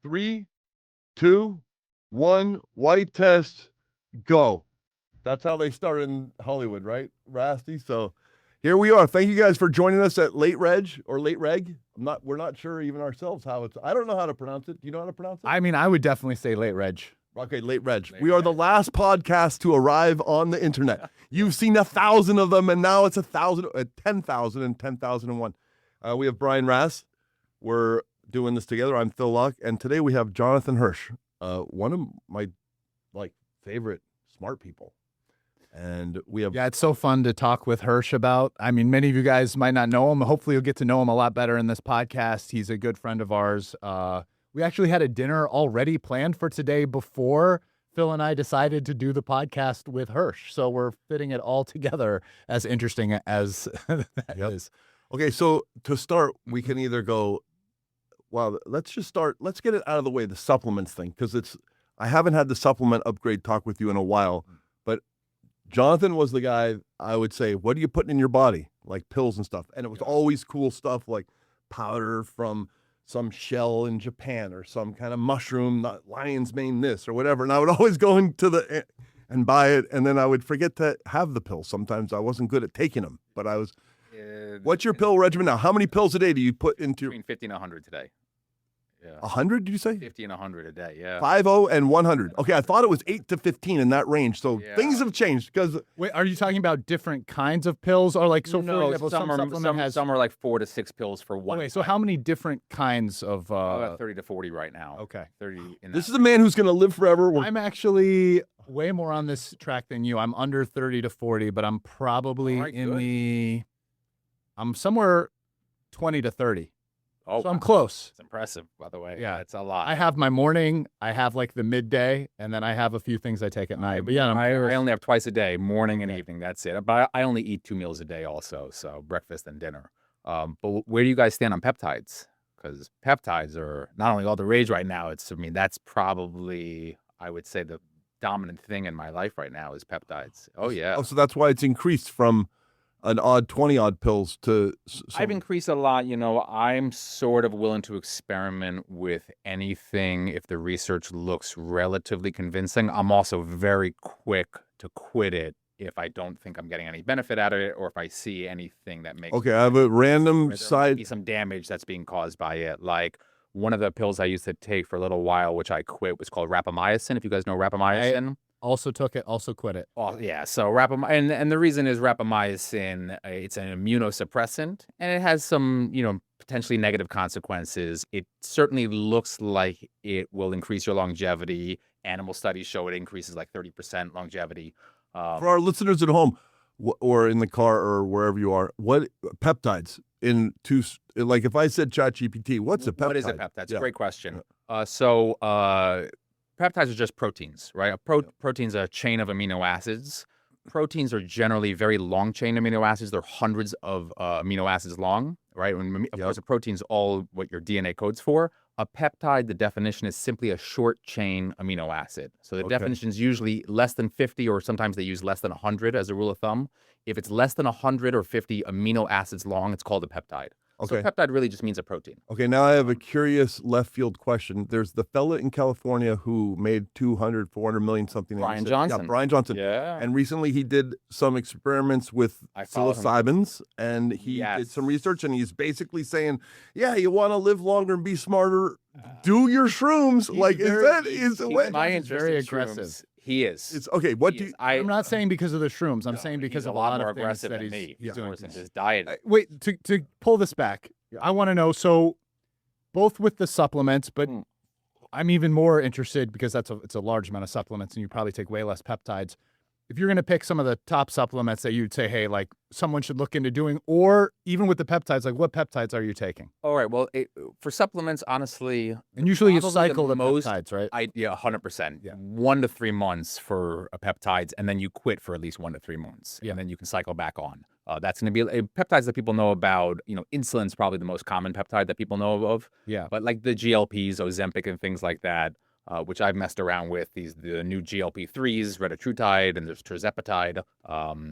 3, 2, 1, white test, go. That's how they start in Hollywood, right, Rasty? So here we are. Thank you guys for joining us at Late Reg or Late Reg. We're not sure even ourselves how it's. I don't know how to pronounce it. Do you know how to pronounce it? I mean, I would definitely say Late Reg. Okay, Late Reg. We are the last podcast to arrive on the internet. You've seen 1,000 of them, and now it's 1,000, 10,000, and 10,001. We have Brian Rast. We're doing this together. I'm Phil Laak, and today we have Jonathan Hirsch, one of my favorite smart people. And we have it's so fun to talk with Hirsch about. I mean, many of you guys might not know him. Hopefully you'll get to know him a lot better in this podcast. He's a good friend of ours. We actually had a dinner already planned for today before Phil and I decided to do the podcast with Hirsch. So we're fitting it all together, as interesting as that is. Okay, so to start, we can either go, well, let's just start. Let's get it out of the way, the supplements thing, because I haven't had the supplement upgrade talk with you in a while, but Jonathan was the guy I would say, what are you putting in your body? Like pills and stuff. And it was always cool stuff like powder from some shell in Japan or some kind of mushroom, not lion's mane this or whatever. And I would always go into and buy it. And then I would forget to have the pills. Sometimes I wasn't good at taking them, but I was. What's your pill regimen now? How many pills a day do you put into between 50 and 100 today? Yeah. 100, did you say? 50 and 100 a day, yeah. 50 and 100. Okay, I thought it was 8 to 15 in that range. So things have changed because. Wait, are you talking about different kinds of pills, or like so? No, for example, some are like 4 to 6 pills for one. Okay, so how many different kinds of? About 30 to 40 right now. Okay, 30. This is a man who's going to live forever. I'm actually way more on this track than you. I'm under 30 to 40, but I'm probably I'm somewhere 20 to 30. Oh, so I'm close. It's impressive, by the way. Yeah, it's a lot. I have my morning, I have like the midday, and then I have a few things I take at night. But yeah, I only have twice a day, morning and evening. That's it. But I only eat 2 meals a day also, so breakfast and dinner. But where do you guys stand on peptides? Because peptides are not only all the rage right now. That's probably, I would say, the dominant thing in my life right now is peptides. Oh yeah. Oh, so that's why it's increased from an odd 20 odd pills to. I've increased a lot. I'm sort of willing to experiment with anything if the research looks relatively convincing. I'm also very quick to quit it if I don't think I'm getting any benefit out of it, or if I see anything that makes. Okay, I have a random side. Some damage that's being caused by it. Like one of the pills I used to take for a little while, which I quit, was called rapamycin. If you guys know rapamycin. Also took it, also quit it. Oh yeah, so and the reason is rapamycin. It's an immunosuppressant, and it has some potentially negative consequences. It certainly looks like it will increase your longevity. Animal studies show it increases like 30% longevity. For our listeners at home, or in the car, or wherever you are, what peptides like if I said ChatGPT, what's a peptide? What is a peptide? It's a great question. Peptides are just proteins, right? Protein's a chain of amino acids. Proteins are generally very long chain amino acids. They're hundreds of amino acids long, right? Of course, a protein's all what your DNA codes for. A peptide, the definition is simply a short chain amino acid. So the definition is usually less than 50, or sometimes they use less than 100 as a rule of thumb. If it's less than 100 or 50 amino acids long, it's called a peptide. Okay. So peptide really just means a protein. Okay, now I have a curious left field question. There's the fella in California who made 200, 400 million something. Brian Johnson. Yeah, Brian Johnson. Yeah. And recently he did some experiments with psilocybins, and he did some research, and he's basically saying, yeah, you want to live longer and be smarter, do your shrooms. My interest very aggressive. Shrooms. He is. It's okay. I'm not saying because of the shrooms. I'm saying because of a lot more of aggressive things than that me. he's doing. His diet. Wait, to pull this back, I want to know. So, both with the supplements, but I'm even more interested because it's a large amount of supplements, and you probably take way less peptides. If you're going to pick some of the top supplements that you'd say, hey, like someone should look into doing, or even with the peptides, like what peptides are you taking? All right. Well, for supplements, honestly, and usually you cycle the peptides, right? 100%. Yeah. 1 to 3 months for peptides, and then you quit for at least 1 to 3 months, and then you can cycle back on. That's going to be peptides that people know about. Insulin's probably the most common peptide that people know of. Yeah. But like the GLPs, Ozempic, and things like that. which I've messed around with. The new GLP-3s, retatrutide, and there's tirzepatide.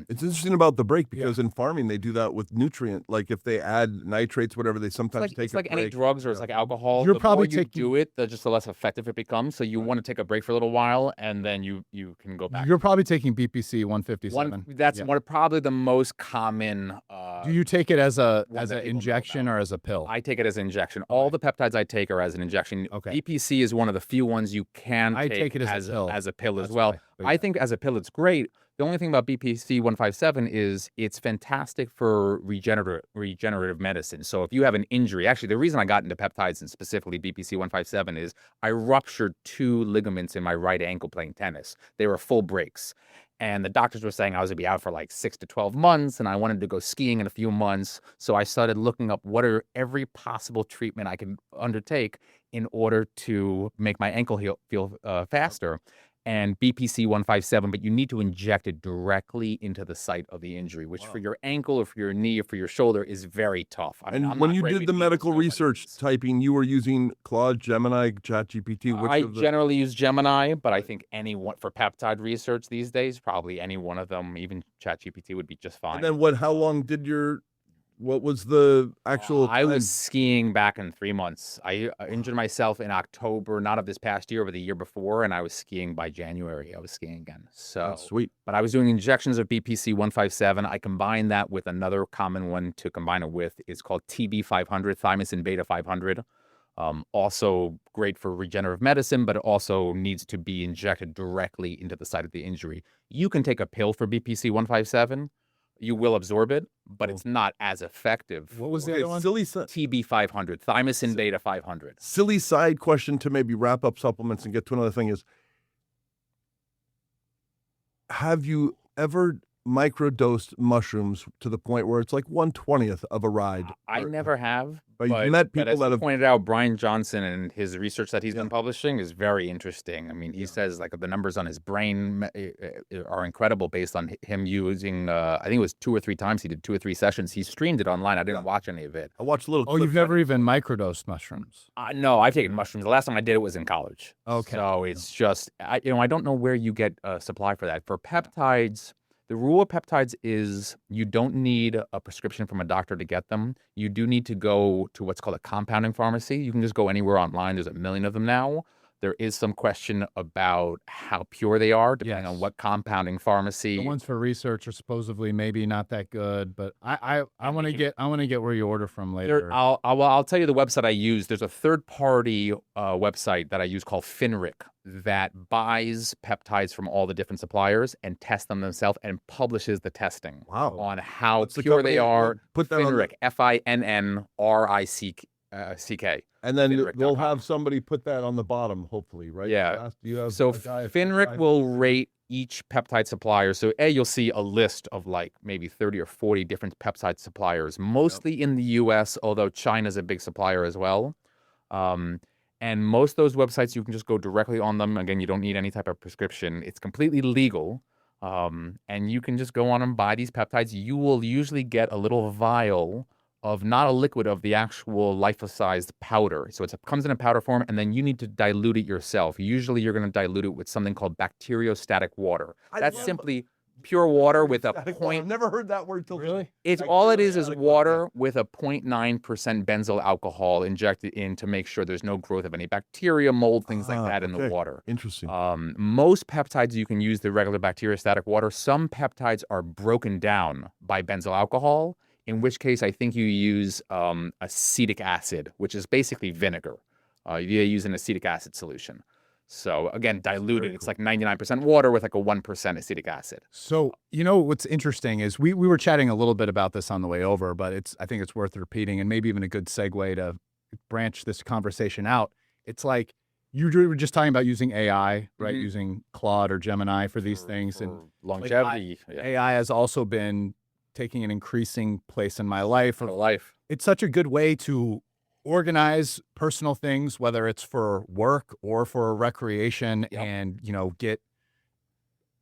It's interesting about the break because in farming they do that with nutrient. Like if they add nitrates, whatever, they sometimes take It's a like any break. drugs or it's like alcohol. You're the probably more you taking- do it, just the less effective it becomes. So you want to take a break for a little while, and then you can go back. You're probably taking BPC 157. That's probably the most common. Do you take it as an one that people know injection or as a pill? I take it as an injection. All the peptides I take are as an injection. Okay. BPC is one of the few ones you can I take it as a pill. as That's well. why. But I think as a pill it's great. The only thing about BPC 157 is it's fantastic for regenerative medicine. So if you have an injury, actually the reason I got into peptides and specifically BPC 157 is I ruptured 2 ligaments in my right ankle playing tennis. They were full breaks. And the doctors were saying I was going to be out for like 6 to 12 months, and I wanted to go skiing in a few months. So I started looking up what are every possible treatment I can undertake in order to make my ankle feel faster. And BPC 157, but you need to inject it directly into the site of the injury, which for your ankle or for your knee or for your shoulder is very tough. I mean, And I'm when not you great did with the needles, medical nobody research is. typing, you were using Claude, Gemini, ChatGPT. Which I of the... generally use Gemini, but I think for peptide research these days, probably any one of them, even ChatGPT would be just fine. And then how long did what was the actual I time? was skiing back in 3 months. I injured myself in October, not of this past year, but the year before, and I was skiing by January. I was skiing again. So That's sweet. But I was doing injections of BPC 157. I combined that with another common one to combine it with. It's called TB 500, thymosin beta 500. Also great for regenerative medicine, but it also needs to be injected directly into the site of the injury. You can take a pill for BPC 157. You will absorb it, but it's not as effective. What was the Okay, other one? TB 500, thymosin beta 500. Silly side question to maybe wrap up supplements and get to another thing is, have you ever microdosed mushrooms to the point where it's like 1/20th of a ride? I never have. But you've met people as that you have... pointed out, Brian Johnson and his research that he's been publishing is very interesting. I mean, he says like the numbers on his brain are incredible based on him using, I think it was 2 or 3 times. He did 2 or 3 sessions. He streamed it online. I didn't watch any of it. I watched a little. Oh, you've never even microdosed mushrooms? No, I've taken mushrooms. The last time I did it was in college. Okay. So it's just, I don't know where you get a supply for that. For peptides, the rule of peptides is you don't need a prescription from a doctor to get them. You do need to go to what's called a compounding pharmacy. You can just go anywhere online. There's a million of them now. There is some question about how pure they are, depending on what compounding pharmacy. The ones for research are supposedly maybe not that good, but I want to get where you order from later. I'll tell you the website I use. There's a third-party website that I use called Finric that buys peptides from all the different suppliers and tests them themselves and publishes the testing on how What's the pure company? they are. Put that on Finric, FINNRICK. And then Finric.com. they'll have somebody put that on the bottom, hopefully, right? Yeah. Do you have So a guy- Finric will rate each peptide supplier. So you'll see a list of like maybe 30 or 40 different peptide suppliers, mostly in the US, although China's a big supplier as well. And most of those websites, you can just go directly on them. Again, you don't need any type of prescription. It's completely legal. And you can just go on and buy these peptides. You will usually get a little vial of not a liquid, of the actual lipophilized powder. So it comes in a powder form, and then you need to dilute it yourself. Usually you're going to dilute it with something called bacteriostatic water. That's simply pure water with a point. I've never heard that word till Really? It's all it is water with a 0.9% benzyl alcohol injected in to make sure there's no growth of any bacteria, mold, things like that in the water. Interesting. Most peptides, you can use the regular bacteriostatic water. Some peptides are broken down by benzyl alcohol, in which case I think you use acetic acid, which is basically vinegar. You use an acetic acid solution. So again, diluted. It's like 99% water with like a 1% acetic acid. So, what's interesting is we were chatting a little bit about this on the way over, but I think it's worth repeating, and maybe even a good segue to branch this conversation out. It's like you were just talking about using AI, right? Mm-hmm. Using Claude or Gemini for these things. And longevity. AI has also been taking an increasing place in my life. For life. It's such a good way to organize personal things, whether it's for work or for recreation, and get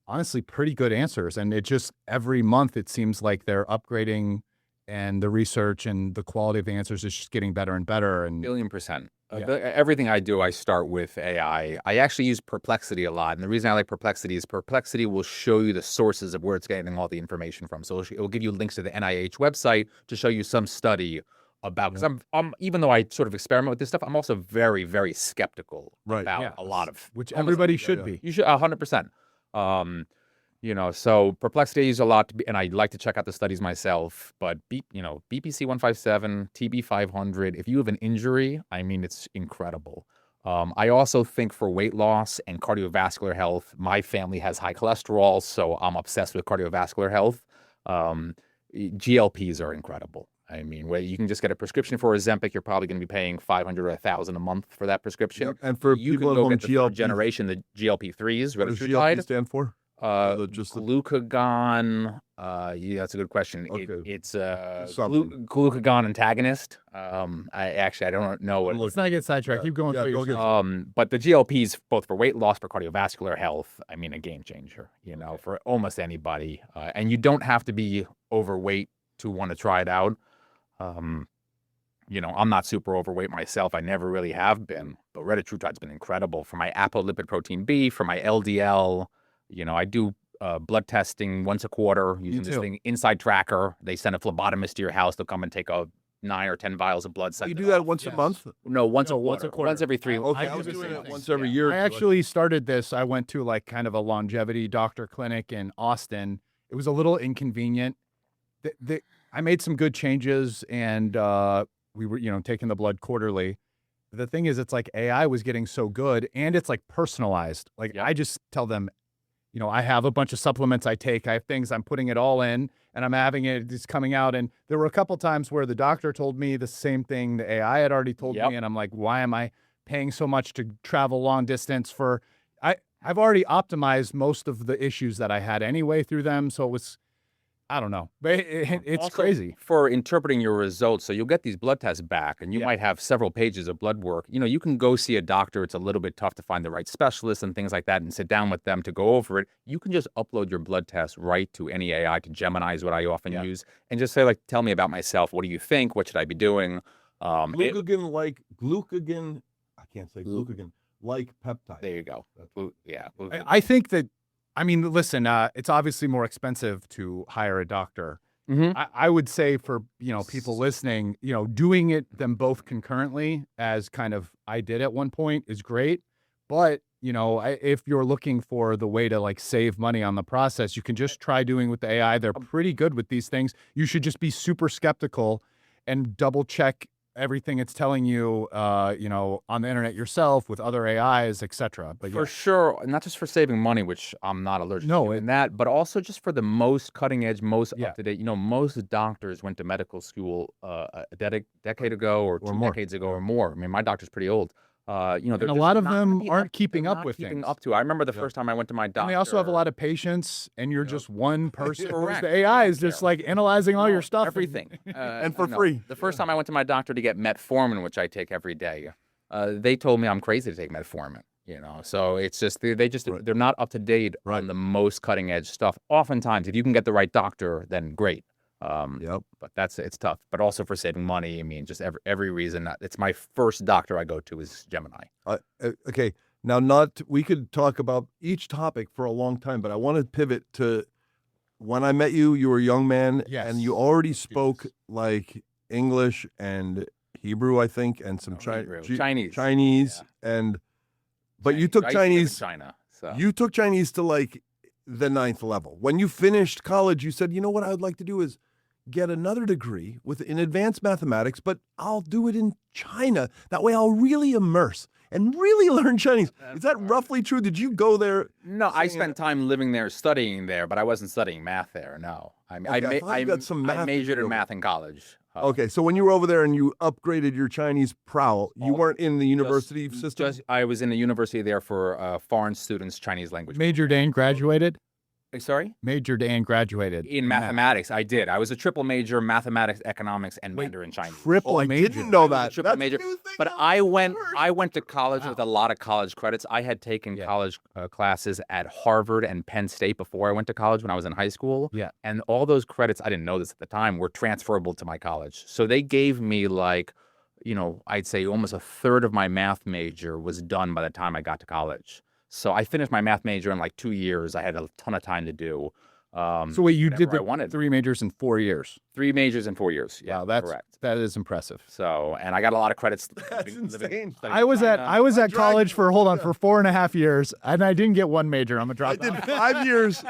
honestly pretty good answers. And it just every month it seems like they're upgrading, and the research and the quality of the answers is just getting better and better. And Billion %. Everything I do, I start with AI. I actually use Perplexity a lot. And the reason I like Perplexity is Perplexity will show you the sources of where it's getting all the information from. So it will give you links to the NIH website to show you some study about, because I'm even though I sort of experiment with this stuff, I'm also very, very skeptical about a lot of, which everybody should be. You should 100%. So Perplexity I use a lot, and I like to check out the studies myself. But BPC 157, TB 500. If you have an injury, I mean, it's incredible. I also think for weight loss and cardiovascular health, my family has high cholesterol, so I'm obsessed with cardiovascular health. GLPs are incredible. I mean, where you can just get a prescription for Ozempic, you're probably going to be paying $500 or $1,000 a month for that prescription. Yep. And for you people can go at get home, the third generation, the GLP-3s, what does GLP stand for? Glucagon. Yeah, that's a good question. Okay. It's a glucagon antagonist. I don't know what. Let's not get sidetracked. Keep going. But the GLPs, both for weight loss, for cardiovascular health, I mean, a game changer. For almost anybody, and you don't have to be overweight to want to try it out. I'm not super overweight myself. I never really have been. But retatrutide's been incredible for my apolipid protein B, for my LDL. I do blood testing once a quarter using this thing, Inside Tracker. They send a phlebotomist to your house. They'll come and take 9 or 10 vials of blood. You do that once a month? No, once a quarter. Once every 3 months. Okay, I was doing it once every year. I actually started this. I went to like kind of a longevity doctor clinic in Austin. It was a little inconvenient. I made some good changes, and we were, taking the blood quarterly. The thing is, it's like AI was getting so good, and it's like personalized. Like I just tell them, I have a bunch of supplements I take. I have things, I'm putting it all in, and I'm having it's coming out. And there were a couple times where the doctor told me the same thing the AI had already told me, and I'm like, why am I paying so much to travel long distance for? I've already optimized most of the issues that I had anyway through them, so it was. I don't know, but it's also crazy for interpreting your results. So you'll get these blood tests back, and you might have several pages of blood work. You can go see a doctor. It's a little bit tough to find the right specialist and things like that, and sit down with them to go over it. You can just upload your blood test right to any AI. To Gemini is what I often use, and just say, like, tell me about myself. What do you think? What should I be doing? Glucagon. I can't say glucagon. Like peptides. There you go. I think that. I mean, listen, it's obviously more expensive to hire a doctor. Mm-hmm. I would say for, people listening, doing them both concurrently, as kind of I did at one point, is great. But, if you're looking for the way to like save money on the process, you can just try doing with the AI. They're pretty good with these things. You should just be super skeptical and double check everything it's telling you, on the internet yourself with other AIs, etc. But for sure, not just for saving money, which I'm not allergic to in that, but also just for the most cutting edge, most up to date. Most doctors went to medical school a decade ago or 2 decades ago or more. I mean, my doctor's pretty old. And a lot of them aren't keeping up with things. I remember the first time I went to my doctor. And they also have a lot of patience, and you're just one person. The AI is just like analyzing all your stuff. Everything. And for free. The first time I went to my doctor to get metformin, which I take every day, they told me I'm crazy to take metformin. So it's just, they're not up to date on the most cutting edge stuff. Oftentimes, if you can get the right doctor, then great. But it's tough. But also for saving money, I mean, just every reason. It's my first doctor I go to is Gemini. Okay, now we could talk about each topic for a long time, but I want to pivot to when I met you. You were a young man, and you already spoke like English and Hebrew, I think, and some Chinese, but you took Chinese. China. So. You took Chinese to like the 9th level. When you finished college, you said, you know what I would like to do is get another degree in advanced mathematics, but I'll do it in China. That way I'll really immerse and really learn Chinese. Is that roughly true? Did you go there? No, I spent time living there, studying there, but I wasn't studying math there, no. I majored in math in college. Okay, so when you were over there and you upgraded your Chinese prowl, you weren't in the university system? I was in a university there for foreign students, Chinese language. Majored and graduated? Sorry? Majored and graduated. In mathematics, I did. I was a triple major, mathematics, economics, and Mandarin Chinese. Triple major? I didn't know that. Triple major. But I went to college with a lot of college credits. I had taken college classes at Harvard and Penn State before I went to college when I was in high school. Yeah. And all those credits, I didn't know this at the time, were transferable to my college. So they gave me like I'd say almost a third of my math major was done by the time I got to college. So I finished my math major in like 2 years. I had a ton of time to do. So wait, you did whatever I wanted. 3 majors in 4 years? 3 majors in 4 years. Yeah, Wow, that's correct. that is impressive. So, and I got a lot of credits. That's insane. I was at college for 4.5 years, and I didn't get one major. I'm a I dropout. did 5 years.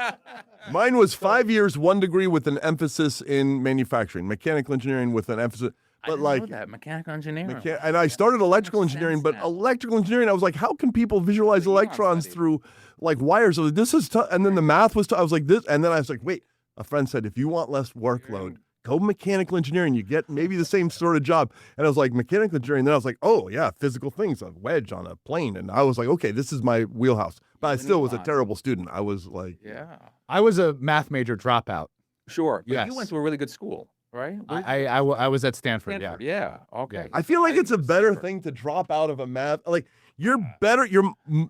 Mine was 5 years, 1 degree with an emphasis in manufacturing, mechanical engineering with an emphasis. I But didn't like, know that. Mechanical engineering. and I started electrical engineering, but now. electrical engineering, I was like, how can people visualize electrons through like wires? I was like, this is tough. And then the math was tough. I was like, this. And then I was like, wait, a friend said, if you want less workload, go mechanical engineering. You get maybe the same sort of job. And I was like, mechanical engineering. Then I was like, oh, yeah, physical things, a wedge on a plane. And I was like, okay, this is my wheelhouse. But I still was a terrible student. I was like, Yeah. I was a math major dropout. Sure. But Yes. you went to a really good school, right? I was at Stanford. Stanford. Yeah. Okay. I feel like I it's a was better Stanford. thing to drop out of a math. Like you're better.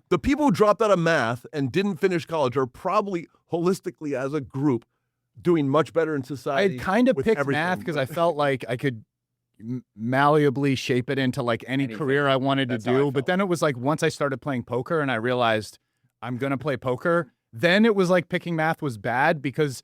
The people who dropped out of math and didn't finish college are probably holistically as a group doing much better in I society. had kind of with picked everything. math because I felt like I could malleably shape it into like any Anything. career I wanted That's to how I do. But felt. then it was like once I started playing poker and I realized I'm going to play poker, then it was like picking math was bad because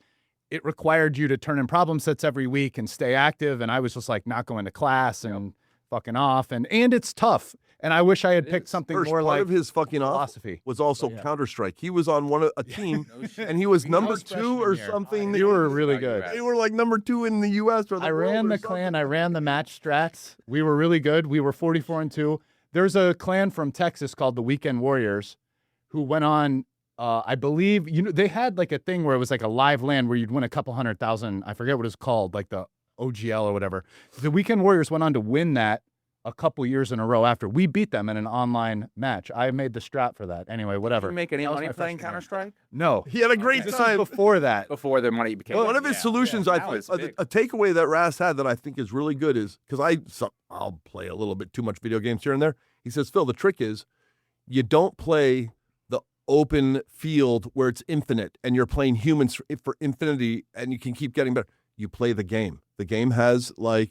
it required you to turn in problem sets every week and stay active. And I was just like not going to class and fucking off. And it's tough. And I wish I had picked something Hirsch, more part like of his fucking off philosophy. was also Yeah. Counter-Strike. He was on a team, No shit. and he was number was 2 freshman or year. something. You were really No, good. you're right. They were like number 2 in the U.S. or the I world ran or the something. clan. I ran the match strats. We were really good. We were 44-2. There's a clan from Texas called the Weekend Warriors, who went on. I believe they had like a thing where it was like a live land where you'd win a couple 100,000. I forget what it's called, like the OGL or whatever. The Weekend Warriors went on to win that a couple years in a row after we beat them in an online match. I made the strat for that. Anyway, whatever. Did you make any That was money my playing freshman year. Counter-Strike? No. He had a great This time. was before that. Before the money became Well, one of his solutions, I now think, it's big. a takeaway that Rast had that I think is really good is because I'll play a little bit too much video games here and there. He says, Phil, the trick is you don't play the open field where it's infinite and you're playing humans for infinity and you can keep getting better. You play the game. The game has like,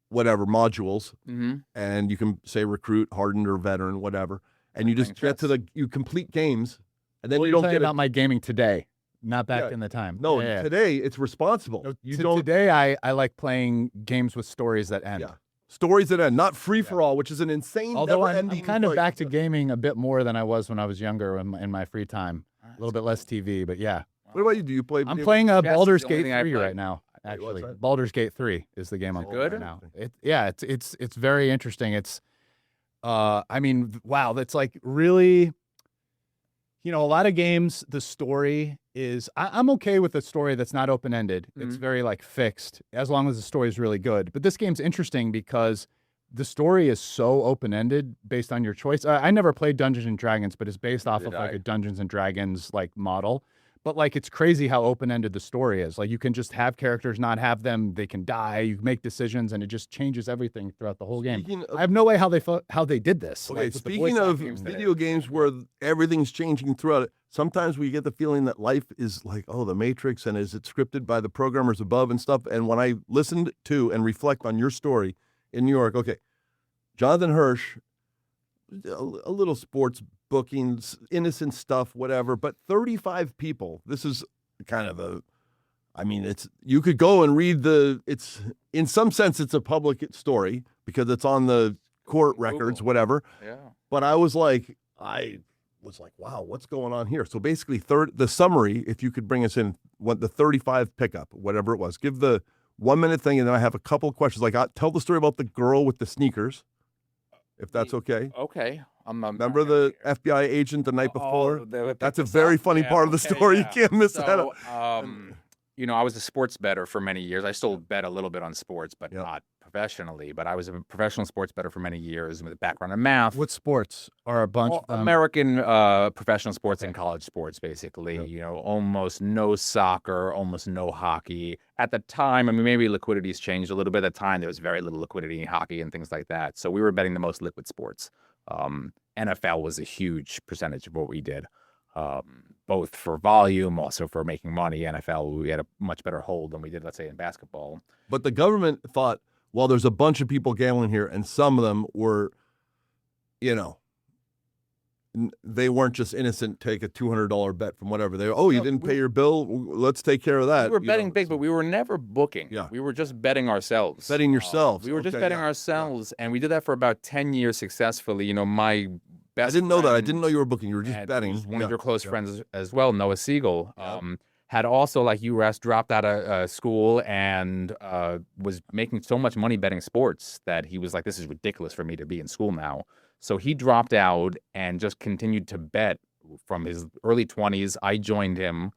whatever modules, Mm-hmm. and you can say recruit, hardened, or veteran, whatever. And you just Playing get to you complete games, and then Well, you you're don't talking get about my gaming today, not back Yeah. in the time. No, Yeah, yeah. today it's responsible. No, you to- don't Today, I like playing games with stories that end. Yeah. Stories that end, not free for all, which is an insane. Although I'm never-ending, kind of like- back to gaming a bit more than I was when I was younger in my free time. A little bit less TV, but yeah. What about you? Do you play? I'm video playing Chess is Baldur's the only Gate thing I 3 play. right now. Wait, what's Actually, that? Baldur's Gate 3 is the game I'm playing good? right now. It's very interesting. It's I mean, wow, that's like really, a lot of games, the story is, I'm okay with a story that's not open-ended. It's Mhm. very like fixed as long as the story is really good. But this game's interesting because the story is so open-ended based on your choice. I never played Dungeons and Dragons, but it's based off of Did like I? a Dungeons and Dragons like model. But like it's crazy how open-ended the story is. Like you can just have characters, not have them. They can die. You make decisions, and it just changes everything throughout the whole game. Speaking of- I have no way how they did this. Okay, like, with the speaking voice of acting today. video games where everything's changing throughout it, sometimes we get the feeling that life is like, oh, the Matrix, and is it scripted by the programmers above and stuff? And when I listened to and reflect on your story in New York, okay, Jonathan Hirsch, a little sports bookings, innocent stuff, whatever, but 35 people. This is kind of you could go and read it's in some sense, it's a public story because it's on the court records, Google. whatever. Yeah. But I was like, wow, what's going on here? So basically, the summary, if you could bring us in, what the 35 pickup, whatever it was, give the 1 minute thing, and then I have a couple of questions. Like, tell the story about the girl with the sneakers, if that's okay. Okay. Remember the FBI agent the night before? Oh, That's a very funny part of the story. You can't miss that. So, I was a sports bettor for many years. I still bet a little bit on sports, but Yeah. not professionally. But I was a professional sports bettor for many years with a background in math. What sports are a bunch of them? American professional sports and college sports, basically. Yep. Almost no soccer, almost no hockey. At the time, maybe liquidity's changed a little bit. At the time, there was very little liquidity in hockey and things like that. So we were betting the most liquid sports. NFL was a huge percentage of what we did, both for volume, also for making money. NFL, we had a much better hold than we did, let's say, in basketball. But the government thought, well, there's a bunch of people gambling here, and some of them were, you know, they weren't just innocent. Take a $200 bet from whatever they. Oh, you No, didn't pay your bill. Let's take care of that. We were you betting know, big, so- but we were never booking. Yeah. We were just betting ourselves. Betting yourselves. We were just Okay, betting yeah, ourselves, and we did that for about 10 years successfully. You know, my best I didn't know that. I friend, didn't know you were booking. You were just and betting. who's one Yeah, of your close yeah. friends as well, Noah Siegel, Yeah. had also, like you, Rast, dropped out of school and was making so much money betting sports that he was like, this is ridiculous for me to be in school now. So he dropped out and just continued to bet from his early 20s. I joined him,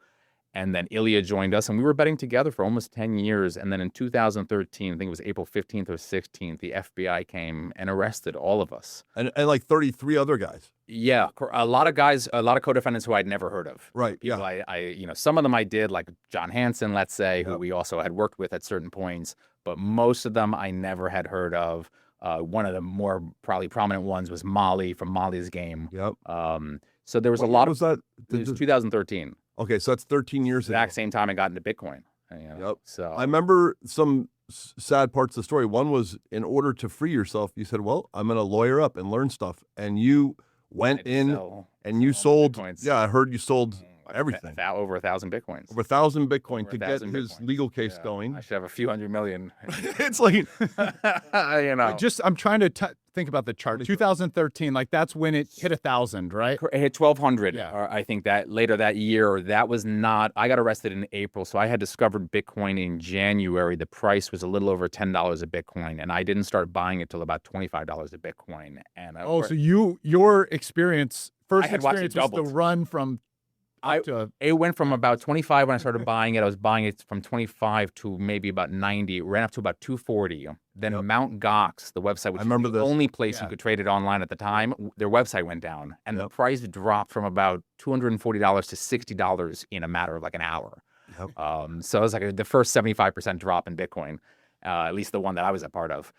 and then Ilya joined us, and we were betting together for almost 10 years. And then in 2013, I think it was April 15th or 16th, the FBI came and arrested all of us. And like 33 other guys. Yeah, a lot of guys, a lot of co-defendants who I'd never heard of. Right. People Yeah. I, you know, some of them I did, like John Hansen, let's say, who Yep. we also had worked with at certain points, but most of them I never had heard of. One of the more probably prominent ones was Molly from Molly's Game. Yep. So there was What a lot year was that? It was 2013, Okay, so that's 13 years ago. exact same time I got into Bitcoin. You know? Yep. So I remember some sad parts of the story. One was, in order to free yourself, you said, well, I'm going to lawyer up and learn stuff. And you went I'd in sell and you all my sold. Bitcoins. Yeah, I heard you sold Like everything. over 1,000 Bitcoins. Over 1,000 Bitcoin Over to get 1,000 his Bitcoins. legal case Yeah, going. I should have a few hundred million. It's like, You know. I'm trying to think about the chart. 2013, like that's when it hit 1,000, right? It hit 1,200. Yeah. Or I think that later that year, that was not. I got arrested in April, so I had discovered Bitcoin in January. The price was a little over $10 a Bitcoin, and I didn't start buying it till about $25 a Bitcoin. And Oh, so your experience, first I had watched it experience was the doubled. run from I- up to it went from about 25 when I started buying it. I was buying it from 25 to maybe about 90. It ran up to about 240. Then Yep. Mount Gox, the website, which remember was the this. only place Yeah. you could trade it online at the time, their website went down, and the Yep. price dropped from about $240 to $60 in a matter of like an hour. Yep. So it was like the first 75% drop in Bitcoin, at least the one that I was a part of.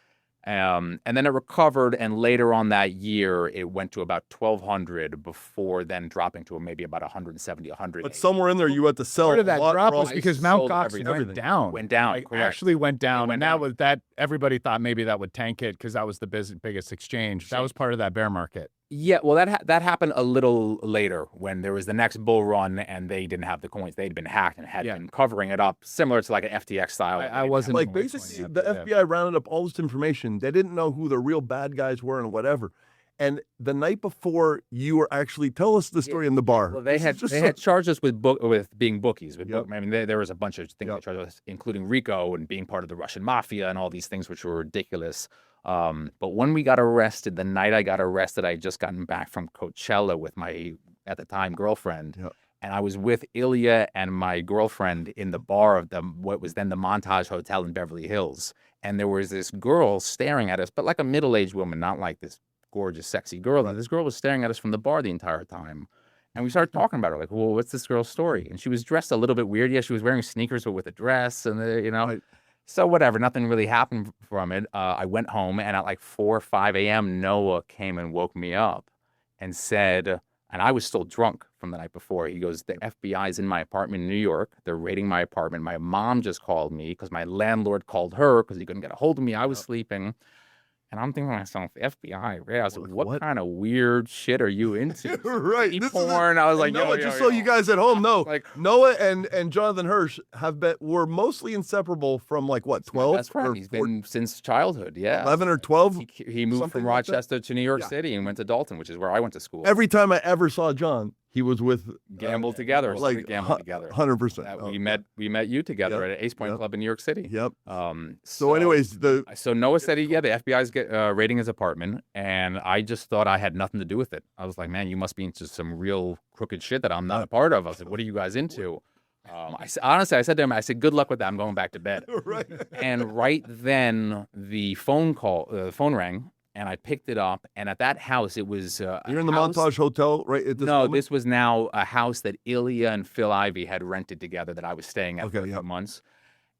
And then it recovered, and later on that year, it went to about 1,200 before then dropping to maybe about 170, 100. but somewhere in there, you had to sell. part of a that lot drop for was all- because I Mount sold Gox everything. went down. Went down, Like, correct. actually went down, went and that down. was that. Everybody thought maybe that would tank it because that was the biggest exchange. That was part of that bear market. Yeah, well, that happened a little later when there was the next bull run, and they didn't have the coins. They'd been hacked and had Yeah. been covering it up, similar to like an FTX style. I wasn't Like, Bitcoin basically, yet, the but yeah. FBI rounded up all this information. They didn't know who the real bad guys were and whatever. And the night before, you were actually tell us the story in the bar. Well, they This is had just they so- had charged us with being bookies. With Yep. I mean, there was a bunch of things Yep. they charged us, including RICO and being part of the Russian mafia and all these things, which were ridiculous. But when we got arrested, the night I got arrested, I had just gotten back from Coachella with my, at the time, girlfriend. Yep. And I was with Ilya and my girlfriend in the bar of what was then the Montage Hotel in Beverly Hills. And there was this girl staring at us, but like a middle-aged woman, not like this gorgeous, sexy girl. And this girl was staring at us from the bar the entire time. And we started talking about her, like, well, what's this girl's story? And she was dressed a little bit weird. Yeah, she was wearing sneakers, but with a dress, and you know. Right. So whatever, nothing really happened from it. I went home, and at like 4 or 5 a.m., Noah came and woke me up and said, and I was still drunk from the night before. He goes, the FBI's in my apartment in New York. They're raiding my apartment. My mom just called me because my landlord called her because he couldn't get a hold of me. I was sleeping. And I'm thinking to myself, FBI, right? I was like, what kind of weird shit are you into? right. Eat This is it. porn. I was like, Noah, yo, just yo, so yo. you guys at home know, Like, Noah and Jonathan Hirsch were mostly inseparable from like what, 12 that's or right. He's been since childhood. Yeah. 11 or 12? He moved something from like that? Rochester to New York Yeah. City and went to Dalton, which is where I went to school. Every time I ever saw John, he was with Gambled together, like gambled together. 100%. That Oh, we met you together Yep. at Ace Point Yep. Club in New York City. Yep. So So, anyways, so Noah said, the FBI's raiding his apartment, and I just thought I had nothing to do with it. I was like, man, you must be into some real crooked shit that I'm not a part of. I was like, what are you guys into? Honestly, I said to him, I said, good luck with that. I'm going back to bed. right. And right then, the phone rang, and I picked it up. And at that house, it was You're in the Montage Hotel, right? At this No, moment? this was now a house that Ilya and Phil Ivey had rented together that I was staying at Okay, for a yeah. few months.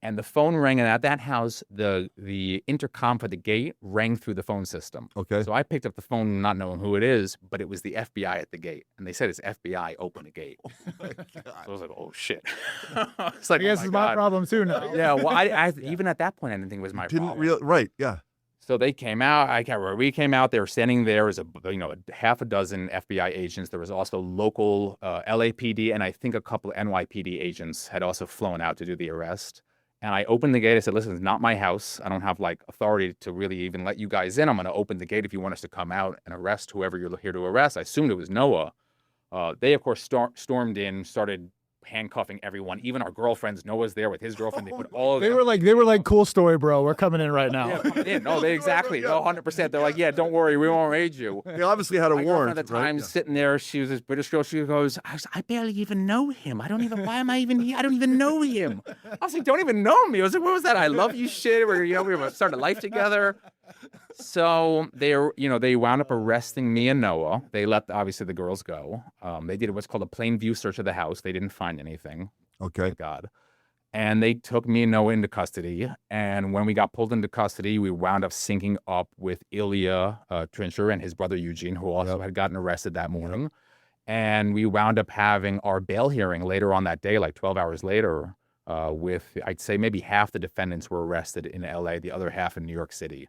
And the phone rang, and at that house, the intercom for the gate rang through the phone system. Okay. So I picked up the phone, not knowing who it is, but it was the FBI at the gate, and they said it's FBI. Open the gate. So I was like, oh shit. It's like, I guess oh it's my my God. problem too now. Yeah. Well, I even at that point, I didn't think it was my problem. Right. Yeah. So they came out. I can't remember. We came out. They were standing there as a half a dozen FBI agents. There was also local LAPD, and I think a couple of NYPD agents had also flown out to do the arrest. And I opened the gate. I said, listen, it's not my house. I don't have like authority to really even let you guys in. I'm going to open the gate if you want us to come out and arrest whoever you're here to arrest. I assumed it was Noah. They, of course, stormed in, started handcuffing everyone, even our girlfriends. Noah's there with his girlfriend. They put all of They them. were like, cool story, bro. We're coming in right now. Yeah, coming in. No, they exactly. No, 100%. They're like, yeah, don't worry. We won't raid you. They obviously had a My warrant. girlfriend at the right? time, Yeah. sitting there, she was this British girl. She goes, I barely even know him. Why am I even here? I don't even know him. I was like, don't even know me. I was like, what was that? I love you shit. We were starting a life together. So they wound up arresting me and Noah. They let obviously the girls go. They did what's called a plain view search of the house. They didn't find anything. Okay. Thank God. And they took me and Noah into custody. And when we got pulled into custody, we wound up syncing up with Ilya Trincher and his brother Eugene, who also had gotten arrested that morning. And we wound up having our bail hearing later on that day, like 12 hours later, with, I'd say, maybe half the defendants were arrested in LA, the other half in New York City.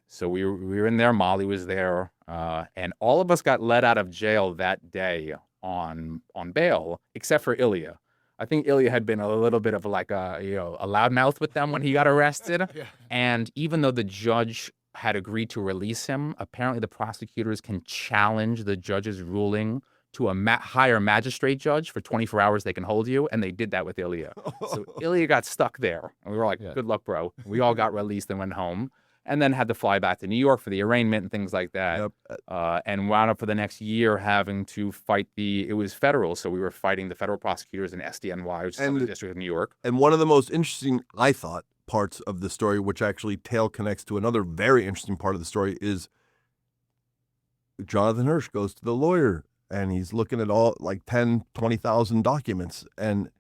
So we were in there. Molly was there. And all of us got let out of jail that day on bail, except for Ilya. I think Ilya had been a little bit of like a loudmouth with them when he got arrested. Yeah. And even though the judge had agreed to release him, apparently the prosecutors can challenge the judge's ruling to a higher magistrate judge. For 24 hours, they can hold you. And they did that with Ilya. So Ilya got stuck there. And we were like, good luck, bro. We all got released and went home. And then had to fly back to New York for the arraignment and things like that. Yep. And wound up for the next year having to fight it was federal. So we were fighting the federal prosecutors in SDNY, which is the district of New York. And one of the most interesting, I thought, parts of the story, which actually tail connects to another very interesting part of the story, is Jonathan Hirsch goes to the lawyer and he's looking at all like 10, 20,000 documents and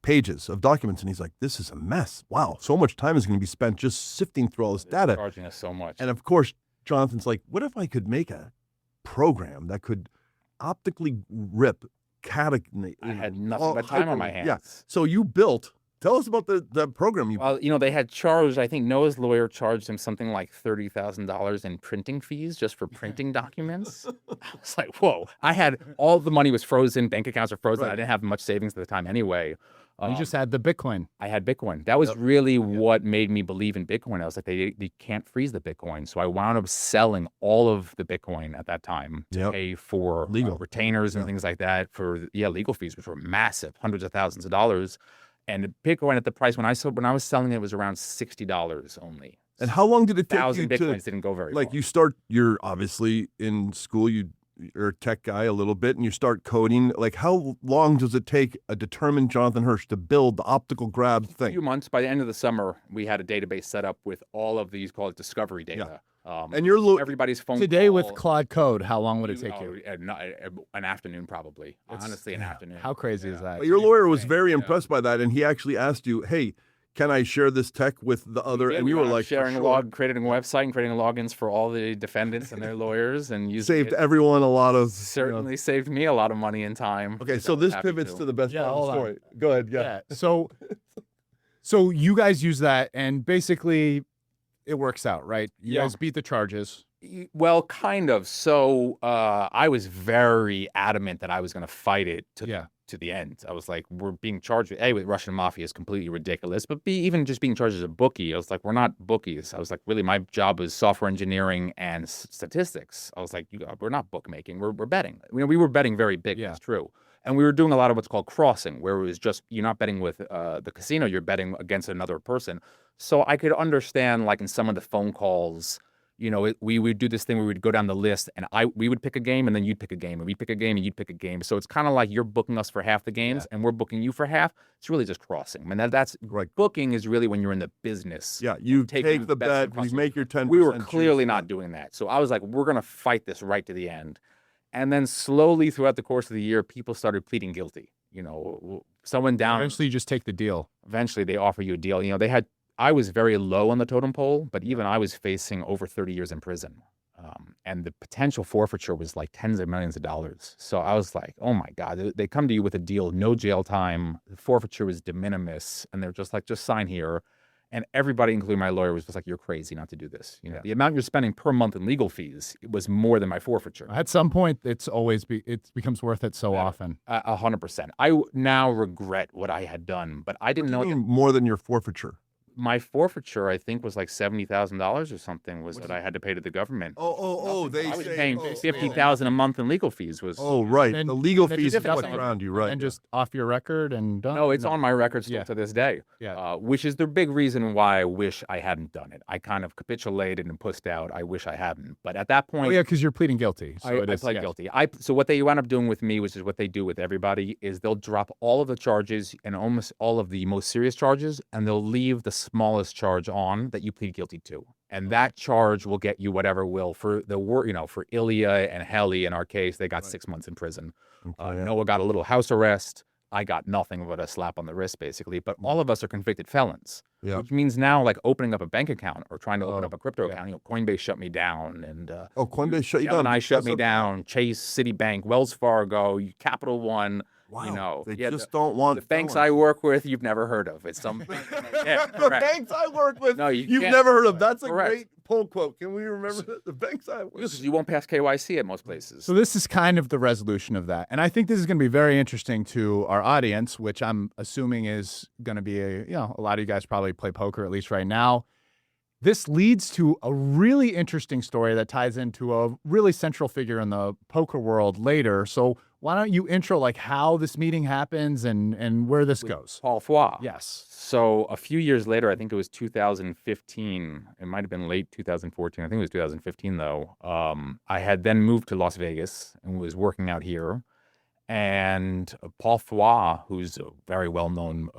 pages of documents, and he's like, this is a mess. Wow, so much time is going to be spent just sifting through all this data. Charging us so much. And of course, Jonathan's like, what if I could make a program that could optically rip, category? I had nothing but time on my hands. Yeah. So you built. Tell us about the program you. Well, they had charged. I think Noah's lawyer charged him something like $30,000 in printing fees just for printing documents. I was like, whoa! I had all the money was frozen. Bank accounts were frozen. Right. I didn't have much savings at the time anyway. You just had the Bitcoin. I had Bitcoin. That was really what made me believe in Bitcoin. I was like, they can't freeze the Bitcoin. So I wound up selling all of the Bitcoin at that time to pay for legal retainers and things like that for legal fees, which were massive, hundreds of thousands of dollars. And Bitcoin at the price when I was selling it was around $60 only. And how long did it take you 1,000 to? Bitcoins didn't go very Like far. you're obviously in school. You're a tech guy a little bit, and you start coding. Like, how long does it take a determined Jonathan Hirsch to build the optical grab A thing? few months. By the end of the summer, we had a database set up with all of these called discovery data. And you're everybody's phone Today call, with Claude Code, how long would it take you? An afternoon, probably. Honestly, an afternoon. How crazy is that? Your lawyer was very impressed by that, and he actually asked you, "Hey, can I share this tech with the other?" And you were like, sharing "For sure." creating a website and creating logins for all the defendants and their lawyers, and Saved everyone a lot of certainly saved me a lot of money and time. Okay, which so I was this happy pivots to the best part of hold the on. story. Go ahead. Yeah. So you guys use that, and basically, it works out, right? You guys beat the charges. Well, kind of. So I was very adamant that I was going to fight it to the end. I was like, we're being charged with Russian mafia is completely ridiculous, but even just being charged as a bookie, I was like, we're not bookies. I was like, really, my job is software engineering and statistics. I was like, we're not bookmaking. We're betting. We were betting very big. It's true. And we were doing a lot of what's called crossing, where it was just you're not betting with the casino, you're betting against another person. So I could understand, like in some of the phone calls, we would do this thing where we'd go down the list, and we would pick a game, and then you'd pick a game, and we'd pick a game, and you'd pick a game. So it's kind of like you're booking us for half the games, and we're booking you for half. It's really just crossing. I mean, that's right. Booking is really when you're in the business. Yeah, you take the bet, you make your 10%. We were clearly not doing that. So I was like, we're going to fight this right to the end. And then slowly throughout the course of the year, people started pleading guilty. someone down. Eventually, you just take the deal. Eventually, they offer you a deal. I was very low on the totem pole, but even I was facing over 30 years in prison. And the potential forfeiture was like tens of millions of dollars. So I was like, oh my God, they come to you with a deal, no jail time. The forfeiture was de minimis. And they're just like, just sign here. And everybody, including my lawyer, was just like, you're crazy not to do this. The amount you're spending per month in legal fees was more than my forfeiture. At some point, it becomes worth it so often. 100%. I now regret what I had done, but I didn't know. More than your forfeiture. My forfeiture, I think, was like $70,000 or something. Was that I had to pay to the government? They I was say paying $50,000 a month in legal fees. Right. And the legal then fees just flip different. around you, right? And just off your record and done. No, it's on my record still Yeah. to this day. Yeah. Which is the big reason why I wish I hadn't done it. I kind of capitulated and pushed out. I wish I hadn't. But at that point, Oh yeah, because you're pleading guilty. So I pled guilty. So what they wound up doing with me, which is what they do with everybody, is they'll drop all of the charges and almost all of the most serious charges, and they'll leave the smallest charge on that you plead guilty to. And that charge will get you whatever will. For for Ilya and Heli, in our case, they got 6 months in prison. Noah got a little house arrest. I got nothing but a slap on the wrist, basically. But all of us are convicted felons, which means now, like opening up a bank account or trying to open up a crypto account. Coinbase shut me down, and Coinbase shut you down. Gemini shut me down. Chase, Citibank, Wells Fargo, Capital One. Wow. They just the, don't want the banks I work with. You've never heard of. It's some the banks I work with. No, you've can't. never heard of. That's a Correct. great poll quote. Can we remember that? The banks I work with. You won't pass KYC at most places. So this is kind of the resolution of that. And I think this is going to be very interesting to our audience, which I'm assuming is going to be a lot of you guys probably play poker, at least right now. This leads to a really interesting story that ties into a really central figure in the poker world later. So why don't you intro like how this meeting happens and where this goes? Paul Phua. Yes. So a few years later, I think it was 2015. It might have been late 2014. I think it was 2015 though. I had then moved to Las Vegas and was working out here. And Paul Phua, who's a very well-known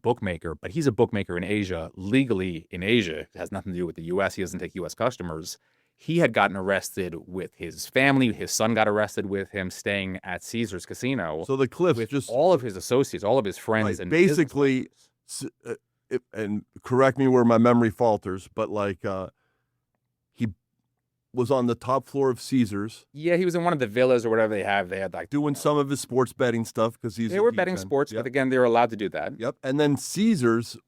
bookmaker, but he's a bookmaker in Asia, legally in Asia. It has nothing to do with the U.S. He doesn't take U.S. customers. He had gotten arrested with his family. His son got arrested with him staying at Caesars Casino. So the cliff with just all of his associates, all of his friends, right, and basically, and correct me where my memory falters, but like he was on the top floor of Caesars. Yeah, he was in one of the villas or whatever they have. They had like doing some of his sports betting stuff because they were betting sports, but again, they were allowed to do that. Yep. And then Caesars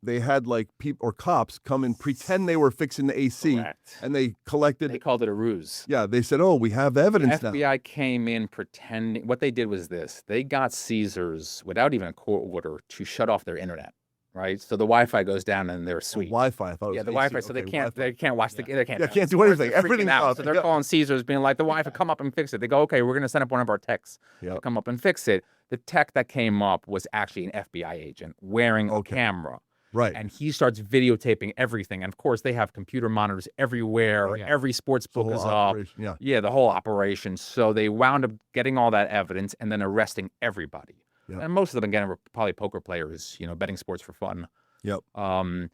they had like people or cops come and pretend they were fixing the AC. Correct. And they collected. They called it a ruse. Yeah, they said, "Oh, we have evidence now." FBI came in pretending. What they did was this: they got Caesars without even a court order to shut off their internet. Right, so the Wi-Fi goes down in their suite. Wi-Fi, I thought it was the AC. Wi-Fi. So Okay, they can't watch the they can't. Yeah, can't do anything. They're freaking Everything's out. off. So they're calling Caesars, being like, "The Wi-Fi, come up and fix it." They go, "Okay, we're going to send up one of our techs to come up and fix it." The tech that came up was actually an FBI agent wearing a camera. Right. And he starts videotaping everything. And of course, they have computer monitors everywhere. Every sports book is up. Yeah, the whole operation. So they wound up getting all that evidence and then arresting everybody. Yep. And most of them, again, were probably poker players, betting sports for fun. Yep. And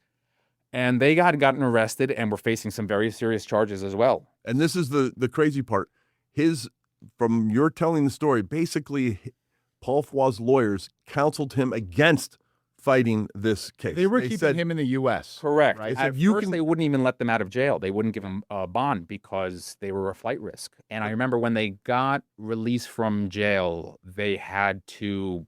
they gotten arrested and were facing some very serious charges as well. And this is the crazy part. From your telling the story, basically, Paul Phua's lawyers counseled him against fighting this case. They keeping him in the U.S. Correct. Right? At first, they wouldn't even let them out of jail. They wouldn't give him a bond because they were a flight risk. And I remember when they got released from jail, they had to.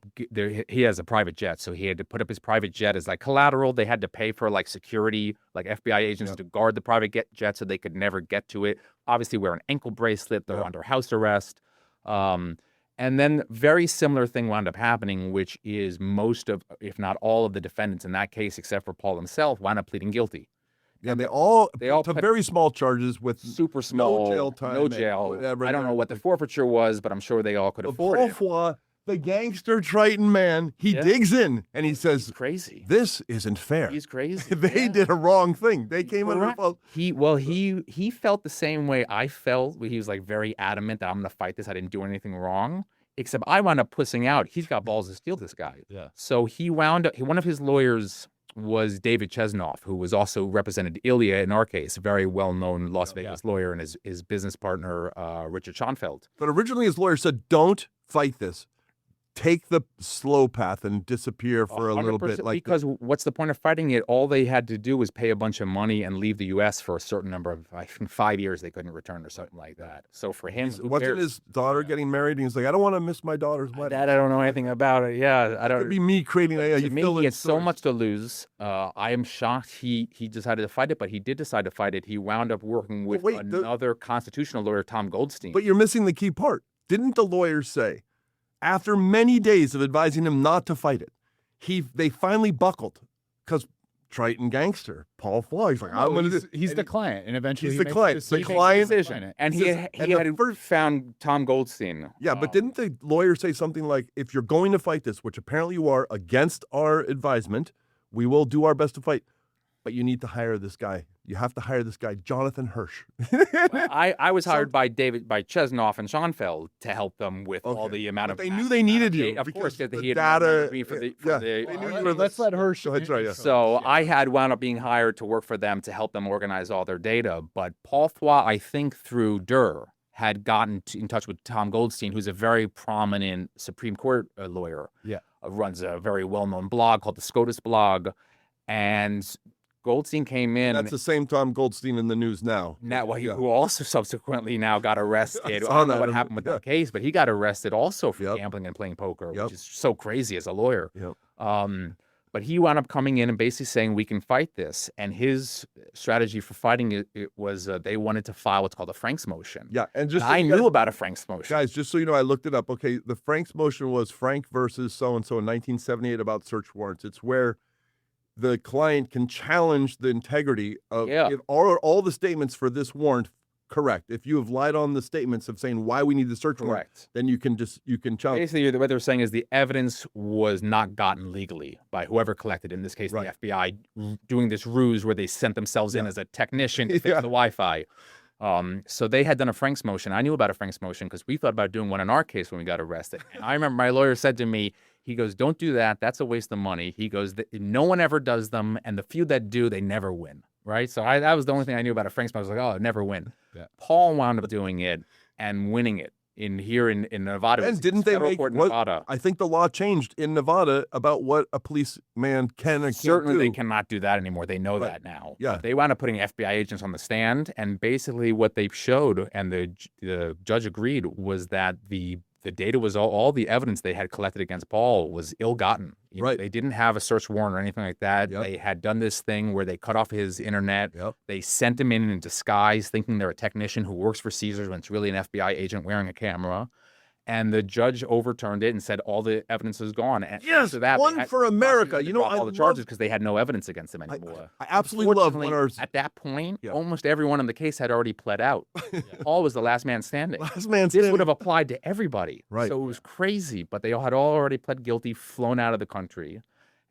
He has a private jet, so he had to put up his private jet as like collateral. They had to pay for like security, like FBI agents to guard the private jet so they could never get to it. Obviously, wear an ankle bracelet. They're under house arrest. And then very similar thing wound up happening, which is most of, if not all of the defendants in that case, except for Paul himself, wound up pleading guilty. Yeah, they all to very small charges with super small, no jail time. No jail. Whatever. I don't know what the forfeiture was, but I'm sure they all could afford it. Paul Phua, the gangster Triton man, he digs in and he says, "He's crazy. This isn't fair. He's crazy. They did a wrong thing. They came under fault." He felt the same way I felt. He was like very adamant that I'm going to fight this. I didn't do anything wrong. Except I wound up pussing out. He's got balls to steal this guy. Yeah. So he wound up. One of his lawyers was David Chesnoff, who was also represented Ilya in our case, a very well-known Las Vegas lawyer, and his business partner Richard Schonfeld. But originally his lawyer said, "Don't fight this. take the slow path and disappear for a little bit. 100%, Like because what's the point of fighting it? All they had to do was pay a bunch of money and leave the U.S. for a certain number of, I think, 5 years they couldn't return or something like that. So for him, who wasn't cares? his daughter getting married? And he's like, I don't want to miss my daughter's wedding. That I don't know anything about it. Yeah, I It don't. could be me creating a To me, fill-in he had so story. much to lose. I am shocked he decided to fight it, but he did decide to fight it. He wound up working with wait, another constitutional lawyer, Tom Goldstein. But you're missing the key part. Didn't the lawyers say, after many days of advising him not to fight it, they finally buckled because Triton gangster Paul Phua, he's like, I'm going to do. He's the client, and eventually He's he the makes client. The The client- decision. and he Just- had, and he the had first- found Tom Goldstein. Yeah, but didn't the lawyer say something like, if you're going to fight this, which apparently you are against our advisement, we will do our best to fight, but you need to hire this guy. You have to hire this guy, Jonathan Hirsch. I was hired by Chesnoff and Schoenfeld to help them with all Okay. the amount But of. they knew they needed you Of because course, because the he had data- recommended me for the. yeah. The They knew you were Let's let Hirsch. Go ahead, sorry, yeah. So I had wound up being hired to work for them to help them organize all their data. But Paul Phua, I think through Durr, had gotten in touch with Tom Goldstein, who's a very prominent Supreme Court lawyer. Yeah. Runs a very well-known blog called the SCOTUS blog. And Goldstein came in. That's the same Tom Goldstein in the news now. Yeah. Who also subsequently now got arrested. I saw don't know that. what happened with Yeah. that case, but he got arrested also for Yep. gambling and playing poker, Yep. which is so crazy as a lawyer. Yep. But he wound up coming in and basically saying, we can fight this. And his strategy for fighting it was they wanted to file what's called a Franks motion. Yeah, and just And so I you knew guys- about a Franks motion. Guys, just so you know, I looked it up. Okay, the Franks motion was Frank versus so-and-so in 1978 about search warrants. It's where the client can challenge the integrity of Yeah. if all the statements for this warrant correct. If you have lied on the statements of saying why we need the search warrant, Correct. then you can challenge. Basically, what they're saying is the evidence was not gotten legally by whoever collected, in this case, Right. the FBI, doing this ruse where they sent themselves in Yeah. as a technician to fix Yeah. the Wi-Fi. So they had done a Franks motion. I knew about a Franks motion because we thought about doing one in our case when we got arrested. And I remember my lawyer said to me, he goes, don't do that. That's a waste of money. He goes, no one ever does them. And the few that do, they never win. Right. So that was the only thing I knew about a Franks motion. I was like, oh, never win. Yeah. Paul wound up doing it and winning it in Nevada. It And was didn't they federal make court in what? Nevada. I think the law changed in Nevada about what a policeman can or can't Certainly, they do. cannot do that anymore. They know Right. that now. Yeah. But they wound up putting FBI agents on the stand, and basically what they showed, and the judge agreed, was that the data was all the evidence they had collected against Paul was ill-gotten. You know, Right. they didn't have a search warrant or anything like that. Yep. They had done this thing where they cut off his internet. Yep. They sent him in disguise, thinking they're a technician who works for Caesars when it's really an FBI agent wearing a camera. And the judge overturned it and said all the evidence is gone. And Yes, after that, one they had- for America. You know, dropped I all the charges love- because they had no evidence against him anymore. I absolutely love when our At that point, Yeah. almost everyone in the case had already pled out. Paul was the last man standing. last man This standing. would have applied to everybody. Right. So it was crazy, but they had already pled guilty, flown out of the country.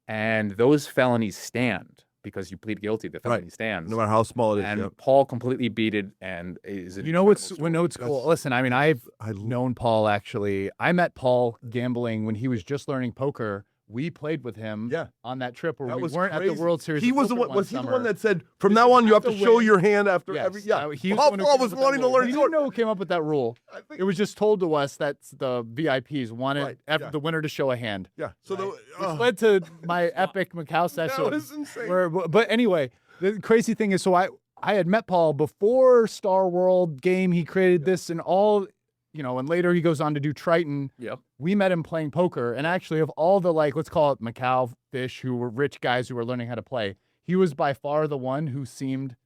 And those felonies stand because you plead guilty, the felony stands. no matter how small it is. And yep. Paul completely beat it and is an You know what's incredible story. cool? Listen, I mean, I've I known Paul actually. I met Paul gambling when he was just learning poker. We played with him Yeah. on that trip where That we was weren't at crazy. the World Series. He of was the Poker one. Was he the summer. one that said, "From now on, you have to have to show win." your hand after Yes, every"? Yeah, he was Paul the one who Paul came was up with that wanting to rule. learn. He short. didn't know who came up with that rule. I think- It was just told to us that the VIPs wanted Right, yeah. the winner to show a hand. Yeah. So Which the led to my epic Macau session. was insane. But anyway, the crazy thing is, so I had met Paul before Star World game. He created this and all, and later he goes on to do Triton. Yep. We met him playing poker, and actually of all the, let's call it Macau fish who were rich guys who were learning how to play, he was by far the one who seemed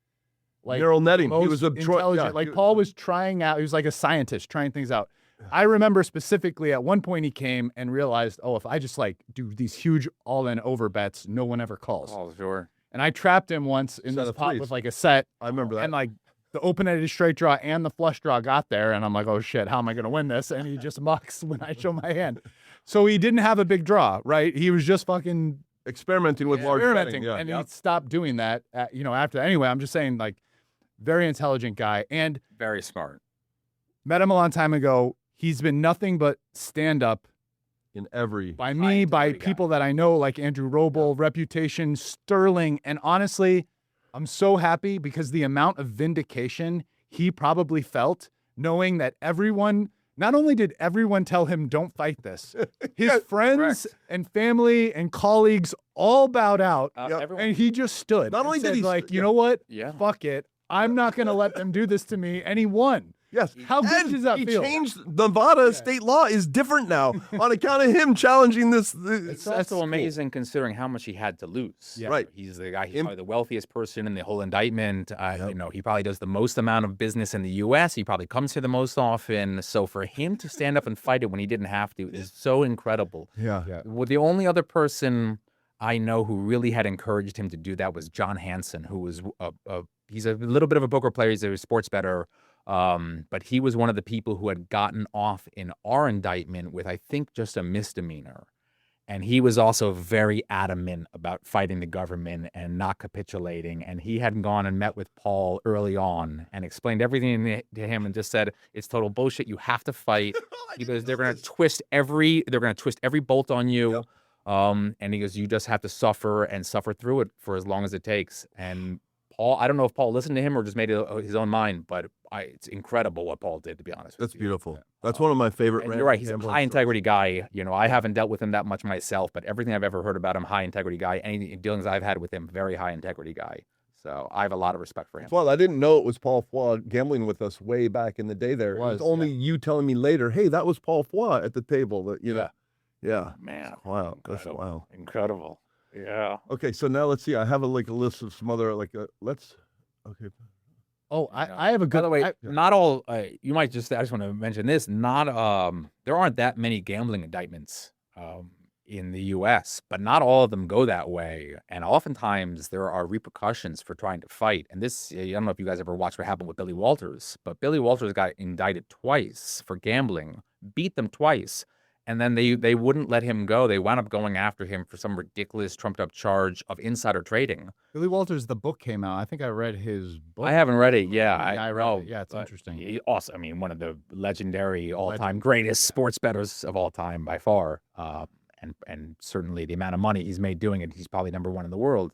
like neural netting. most He was a intelligent. Paul was trying out. He was like a scientist trying things out. I remember specifically at one point he came and realized, if I just do these huge all-in over bets, no one ever calls. Oh, sure. And I trapped him once in Set this of pot threes. with a set, I remember that. and the open-ended straight draw and the flush draw got there, and I'm like, oh shit, how am I going to win this? And he just mucks when I show my hand. So he didn't have a big draw, right? He was just fucking experimenting with large betting. Yeah. and he stopped doing that. After that. Anyway, I'm just saying, very intelligent guy, and Very smart. met him a long time ago. He's been nothing but stand-up In every by me, by Scientific guy. people that I know, like Andrew Roble, reputation, sterling. And honestly, I'm so happy because the amount of vindication he probably felt knowing that everyone, Not only did everyone tell him don't fight this, his Yeah, friends and family and colleagues all bowed out, Everyone, and he just stood. Not and only did said, he like, st- you yeah. know what? yeah. Fuck it. I'm not going to let them do this to me. And he won. Yes. How good And does that he feel? changed Nevada state law is different now on account of him challenging this. It's also amazing considering how much he had to lose. Yeah. Right. He's the guy. He's probably the wealthiest person in the whole indictment. You know, he probably does the most amount of business in the U.S. He probably comes here the most often. So for him to stand up and fight it when he didn't have to is so incredible. Yeah. Well, the only other person I know who really had encouraged him to do that was John Hansen, who was he's a little bit of a poker player. He's a sports bettor. But he was one of the people who had gotten off in our indictment with, I think, just a misdemeanor. And he was also very adamant about fighting the government and not capitulating. And he had gone and met with Paul early on and explained everything to him and just said, it's total bullshit. You have to fight because they're going to twist every bolt on you. Yep. And he goes, you just have to suffer and suffer through it for as long as it takes. And Paul, I don't know if Paul listened to him or just made it his own mind, but it's incredible what Paul did, to be honest That's with you. beautiful. That's one of my favorite. And you're right. He's a high integrity guy. You know, I haven't dealt with him that much myself, but everything I've ever heard about him, high integrity guy. Any dealings I've had with him, very high integrity guy. So I have a lot of respect for him. Well, I didn't know it was Paul Phua gambling with us way back in the day. There, it was only you telling me later. Hey, that was Paul Phua at the table. That you know. Yeah. Man. Wow. That's wow. Incredible. Yeah. Okay, so now let's see. I have a list of some other let's. Okay. Oh, I have a good. By the way, not all. You might just. I just want to mention this. Not. There aren't that many gambling indictments in the U.S., but not all of them go that way. And oftentimes there are repercussions for trying to fight. And this, I don't know if you guys ever watched what happened with Billy Walters, but Billy Walters got indicted twice for gambling, beat them twice. And then they wouldn't let him go. They wound up going after him for some ridiculous trumped-up charge of insider trading. Billy Walters, the book came out. I think I read his book. I haven't read it. Yeah, I read it. Yeah, it's interesting. He also, I mean, one of the legendary all-time greatest sports bettors of all time by far. And certainly the amount of money he's made doing it, he's probably number one in the world.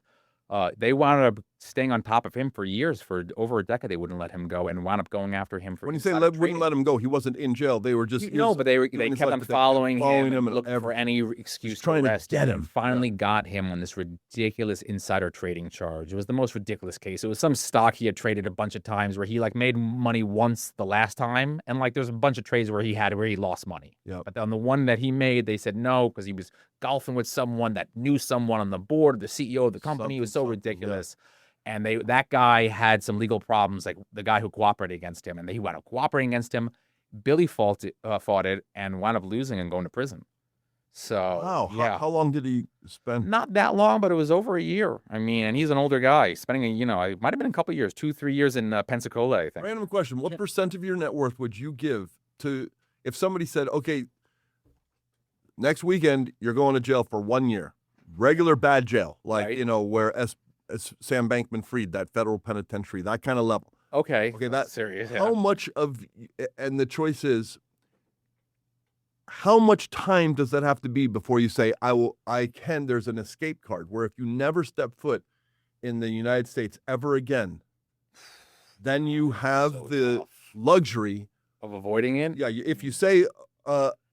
They wound up staying on top of him for years, for over a decade. They wouldn't let him go, and wound up going after him for. When you say wouldn't let him go, he wasn't in jail. They were just but they kept on following him and looking for any excuse trying to arrest to get him. him. Finally got him on this ridiculous insider trading charge. It was the most ridiculous case. It was some stock he had traded a bunch of times where he made money once the last time, and there's a bunch of trades where he lost money. Yep. But on the one that he made, they said no because he was golfing with someone that knew someone on the board, the CEO of the company. It was so ridiculous. And that guy had some legal problems, like the guy who cooperated against him, and he wound up cooperating against him. Billy fought it and wound up losing and going to prison. So wow, yeah, how long did he spend? not that long, but it was over a year. I mean, and he's an older guy, spending it might have been a couple of years, 2-3 years in Pensacola, I think. Random question: what percent of your net worth would you give to if somebody said, "Okay, next weekend you're going to jail for 1 year, regular bad jail, Right. where as Sam Bankman-Fried, that federal penitentiary, that kind of level." Okay, that's serious. How much and the choice is, how much time does that have to be before you say, there's an escape card where if you never step foot in the United States ever again, then you have the luxury of avoiding it. Yeah, if you say,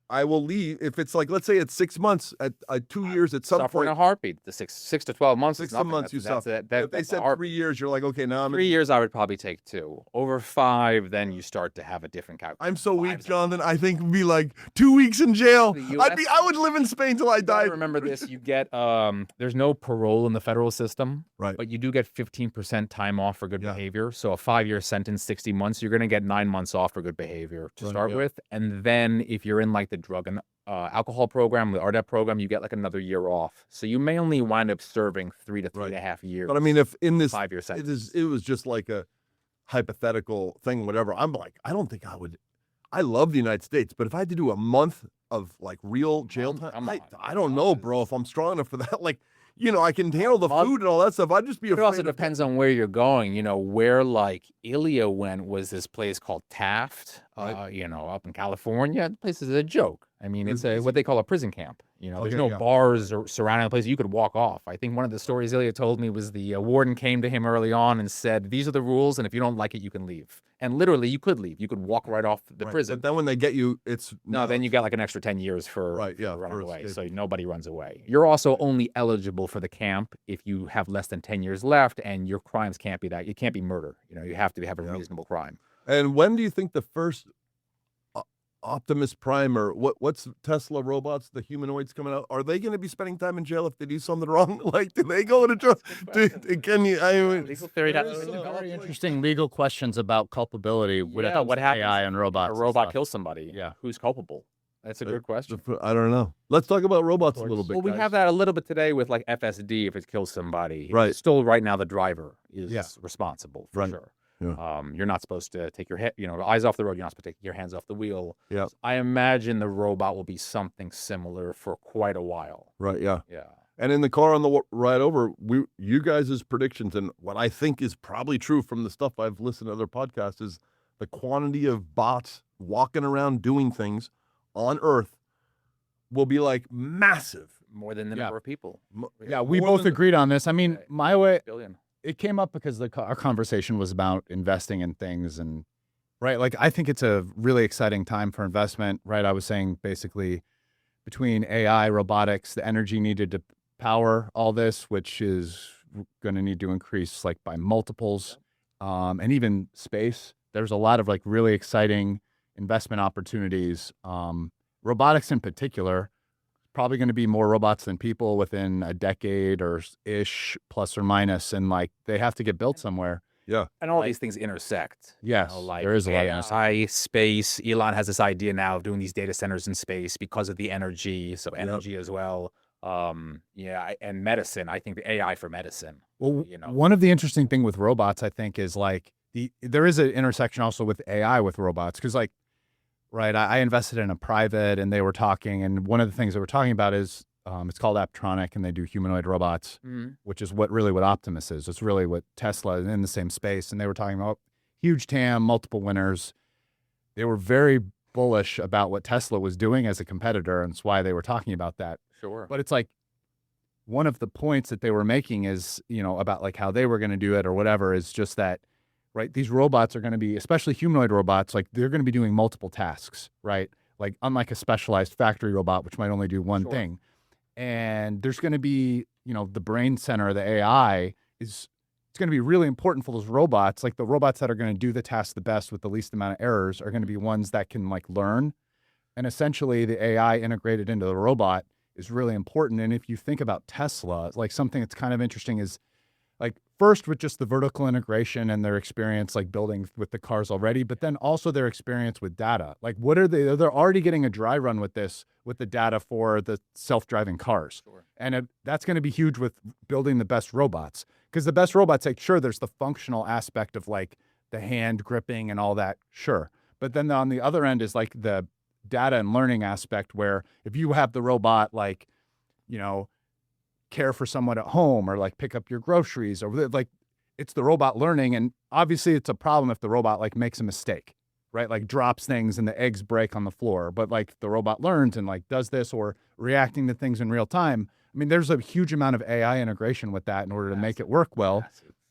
I will leave, if it's let's say it's 6 months, at 2 years, at some Suffer in point, a heartbeat. The 6 to 12 months. 6 is to nothing. months you That's suffer. it. That, if they that's said our- 3 years, you're like, okay, now 3 years, I would probably take 2. Over 5, then you start to have a different calculation. I'm so weak, Jonathan. I think it'd be 2 weeks in jail. The US I would live in Spain till I You gotta died. remember this. You get there's no parole in the federal system, Right. but you do get 15% time off for good behavior. So a 5-year sentence, 60 months, you're going to get 9 months off for good behavior to start with. And then if you're in the drug and alcohol program, the RDEP program, you get another year off. So you may only wind up serving 3 to 3.5 years. But I mean, if in this 5-year sentence. it was just like a hypothetical thing, whatever. I'm I don't think I would. I love the United States, but if I had to do a month of real jail time, I don't know, bro. If I'm strong enough for that, I can handle the food and all that stuff. I'd just be It afraid. also depends on where you're going. Where Ilya went was this place called Taft. Up in California, the place is a joke. I mean, it's what they call a prison camp. There's Okay, no yeah. bars or surrounding the place. You could walk off. I think one of the stories Ilya told me was the warden came to him early on and said, "These are the rules, and if you don't like it, you can leave." And literally, you could leave. You could walk right off the prison. But then when they get you, it's No, then you got like an extra 10 years for for running away. So escaping. nobody runs away. You're also only eligible for the camp if you have less than 10 years left, and your crimes can't be that. It can't be murder. You have to have a reasonable crime. And when do you think the first Optimus Prime or what's Tesla robots, the humanoids coming out? Are they going to be spending time in jail if they do something wrong? Like, do they go into jail? Can you? I mean, Legal theory. There's some very interesting legal questions about culpability with what happens AI and robots. A and robot stuff. kills somebody. Yeah. Who's culpable? That's a good question. I don't know. Let's talk about robots a little bit. Well, we guys. have that a little bit today with like FSD. If it kills somebody, Right. Still, right now, the driver is Yeah. responsible for Right. sure. Yeah. You're not supposed to take your head, eyes off the road. You're not supposed to take your hands off the wheel. Yeah. I imagine the robot will be something similar for quite a while. Right. Yeah. Yeah. And in the car on the ride over, you guys' predictions and what I think is probably true from the stuff I've listened to other podcasts is the quantity of bots walking around doing things on Earth will be like massive. More than the Yeah. number of people. Yeah, we More both than- agreed on this. I mean, my way, Billion. it came up because our conversation was about investing in things and right. Like, I think it's a really exciting time for investment, right? I was saying basically between AI, robotics, the energy needed to power all this, which is going to need to increase like by multiples, and even space. There's a lot of like really exciting investment opportunities. Robotics in particular, probably going to be more robots than people within a decade or ish, plus or minus, and like they have to get built somewhere. And all these things intersect. Yes, Like there is a lot of AI, space. Elon has this idea now of doing these data centers in space because of the energy. So energy as well. And medicine. I think the AI for medicine. Well, one of the interesting thing with robots, I think, is like there is an intersection also with AI with robots because like, right, I invested in a private and they were talking, and one of the things they were talking about is it's called Aptronic, and they do humanoid robots, which is what Optimus is. It's really what Tesla is in the same space, and they were talking about huge TAM, multiple winners. They were very bullish about what Tesla was doing as a competitor, and it's why they were talking about that. Sure. But it's like one of the points that they were making is, about like how they were going to do it or whatever is just that, right? These robots are going to be, especially humanoid robots, like they're going to be doing multiple tasks, right? Like unlike a specialized factory robot, which might only do one thing. And there's going to be, the brain center of the AI it's going to be really important for those robots. Like the robots that are going to do the task the best with the least amount of errors are going to be ones that can like learn. And essentially the AI integrated into the robot is really important. And if you think about Tesla, like something that's kind of interesting is like first with just the vertical integration and their experience like building with the cars already, but then also their experience with data. Like what are they're already getting a dry run with this, with the data for the self-driving cars. Sure. And that's going to be huge with building the best robots, because the best robots, like sure, there's the functional aspect of like the hand gripping and all that. Sure. But then on the other end is like the data and learning aspect where if you have the robot, like, care for someone at home or like pick up your groceries or like it's the robot learning. And obviously it's a problem if the robot like makes a mistake, right? Like drops things and the eggs break on the floor, but like the robot learns and like does this or reacting to things in real time. I mean, there's a huge amount of AI integration with that in order to make it work well.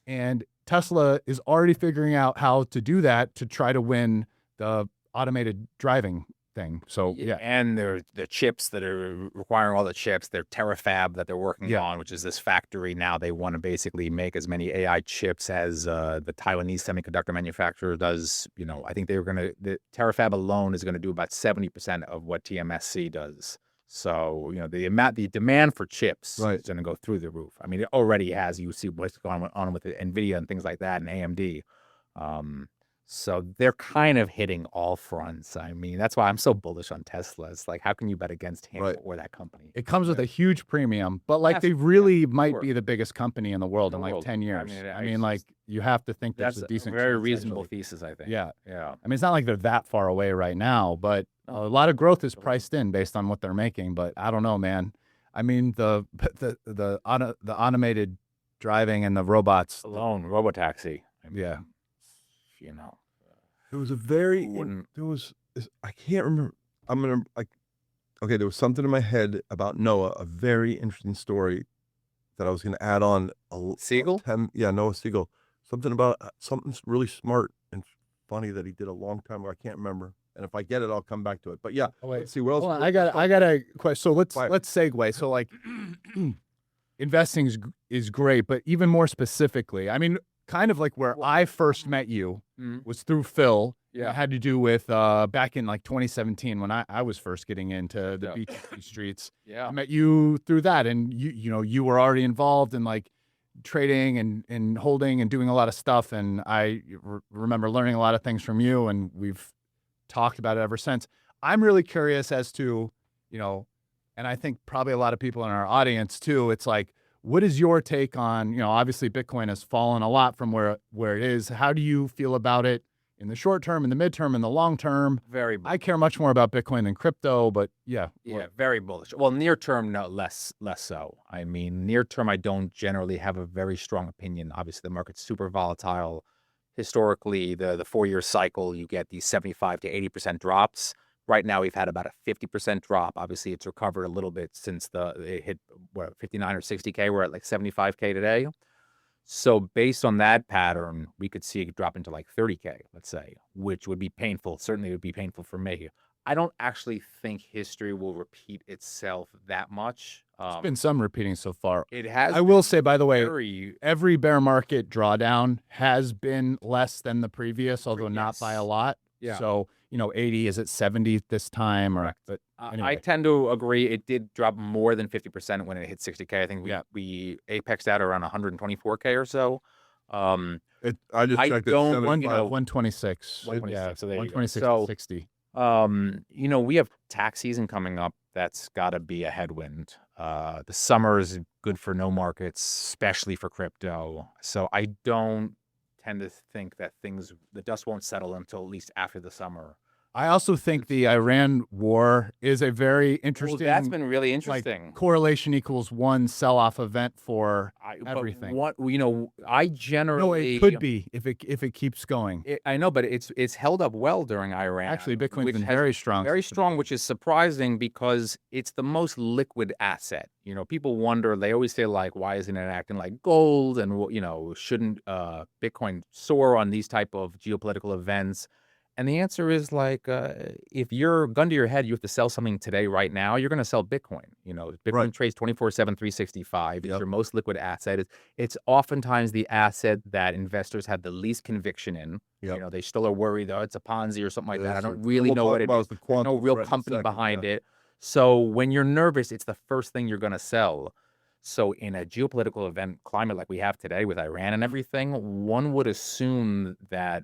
And Tesla is already figuring out how to do that to try to win the automated driving thing. So yeah. And the chips that are requiring all the chips, their terafab that they're working on, which is this factory now. They want to basically make as many AI chips as the Taiwanese semiconductor manufacturer does. I think the terafab alone is going to do about 70% of what TMSC does. So, the demand for chips is going to go through the roof. I mean, it already has. You see what's going on with NVIDIA and things like that and AMD. So they're kind of hitting all fronts. I mean, that's why I'm so bullish on Tesla. It's like, how can you bet against him or that company? It comes with a huge premium, but like they really might be the biggest company in the world in like 10 years. I mean, like you have to think there's that's a decent, very chance, reasonable actually. thesis, I think. Yeah. Yeah. I mean, it's not like they're that far away right now, but a lot of growth is priced in based on what they're making. But I don't know, man. I mean, the automated driving and the robots Alone, robotaxi. I mean, Yeah. There was a very, Wouldn't- I can't remember. Okay, there was something in my head about Noah, a very interesting story that I was going to add on. Siegel? Noah Siegel. Something about something really smart and funny that he did a long time ago. I can't remember. And if I get it, I'll come back to it. But yeah, Oh, wait. let's see what else. Hold on, I got a question. So let's Fire. segue. So like, investing is great, but even more specifically, I mean, kind of like where I first met you was through Phil. Yeah. It had to do with back in like 2017 when I was first getting into the BTC streets. Yeah. I met you through that, and you were already involved in like trading and holding and doing a lot of stuff, and I remember learning a lot of things from you, and we've talked about it ever since. I'm really curious as to, and I think probably a lot of people in our audience too, it's like, what is your take on, obviously Bitcoin has fallen a lot from where it is. How do you feel about it in the short term, in the midterm, in the long term? Very. I care much more about Bitcoin than crypto, but yeah. Yeah, very bullish. Well, near term, no, less so. I mean, near term, I don't generally have a very strong opinion. Obviously, the market's super volatile. Historically, the 4-year cycle, you get these 75 to 80% drops. Right now, we've had about a 50% drop. Obviously, it's recovered a little bit since it hit 59 or 60K. We're at like 75K today. So based on that pattern, we could see it drop into like 30K, let's say, which would be painful. Certainly it would be painful for me. I don't actually think history will repeat itself that much. There's been some repeating so far. It has. I will say, by the way, very, every bear market drawdown has been less than the previous, although not by a lot. Yeah. So, 80, is it 70 this time? Or, but anyway. I tend to agree. It did drop more than 50% when it hit 60K. I think we apexed out around 124K or so. I just I checked don't- it. 126. 126, Yeah, so there you go. 126 So- to 60. We have tax season coming up. That's got to be a headwind. The summer is good for no markets, especially for crypto. So I don't tend to think that the dust won't settle until at least after the summer. I also think the Iran war is a very interesting. That's been really interesting. Like, correlation equals one sell-off event for everything. I generally No, it could be if it keeps going. I know, but it's held up well during Iran. Actually, Bitcoin's which been has very strong. very strong, which is surprising because it's the most liquid asset. People wonder. They always say like, why isn't it acting like gold? And shouldn't Bitcoin soar on these type of geopolitical events? And the answer is like, if you're gun to your head, you have to sell something today, right now, you're going to sell Bitcoin. Bitcoin trades 24/7, 365. It's your most liquid asset. It's oftentimes the asset that investors have the least conviction in. They still are worried, it's a Ponzi or something like that. I don't really know what it is. There's no real company behind it. So when you're nervous, it's the first thing you're going to sell. So in a geopolitical event climate like we have today with Iran and everything, one would assume that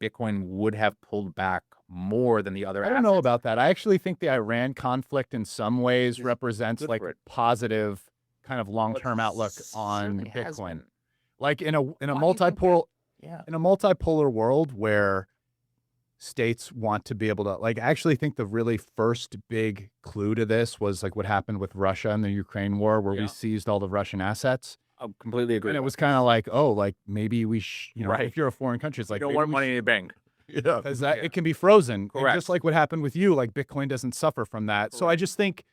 Bitcoin would have pulled back more than the other assets. I don't know about that. I actually think the Iran conflict in some ways represents like a positive kind of long-term outlook on Bitcoin. Like in a multipolar in a multipolar world where states want to be able to, like, I actually think the really first big clue to this was like what happened with Russia and the Ukraine war, where we seized all the Russian assets. I completely agree. And it was kind of like, like maybe we, if you're a foreign country, it's like, you don't want money in your bank. Yeah. Because it can be frozen. Correct. And just like what happened with you, like Bitcoin doesn't suffer from that. Correct. So I just think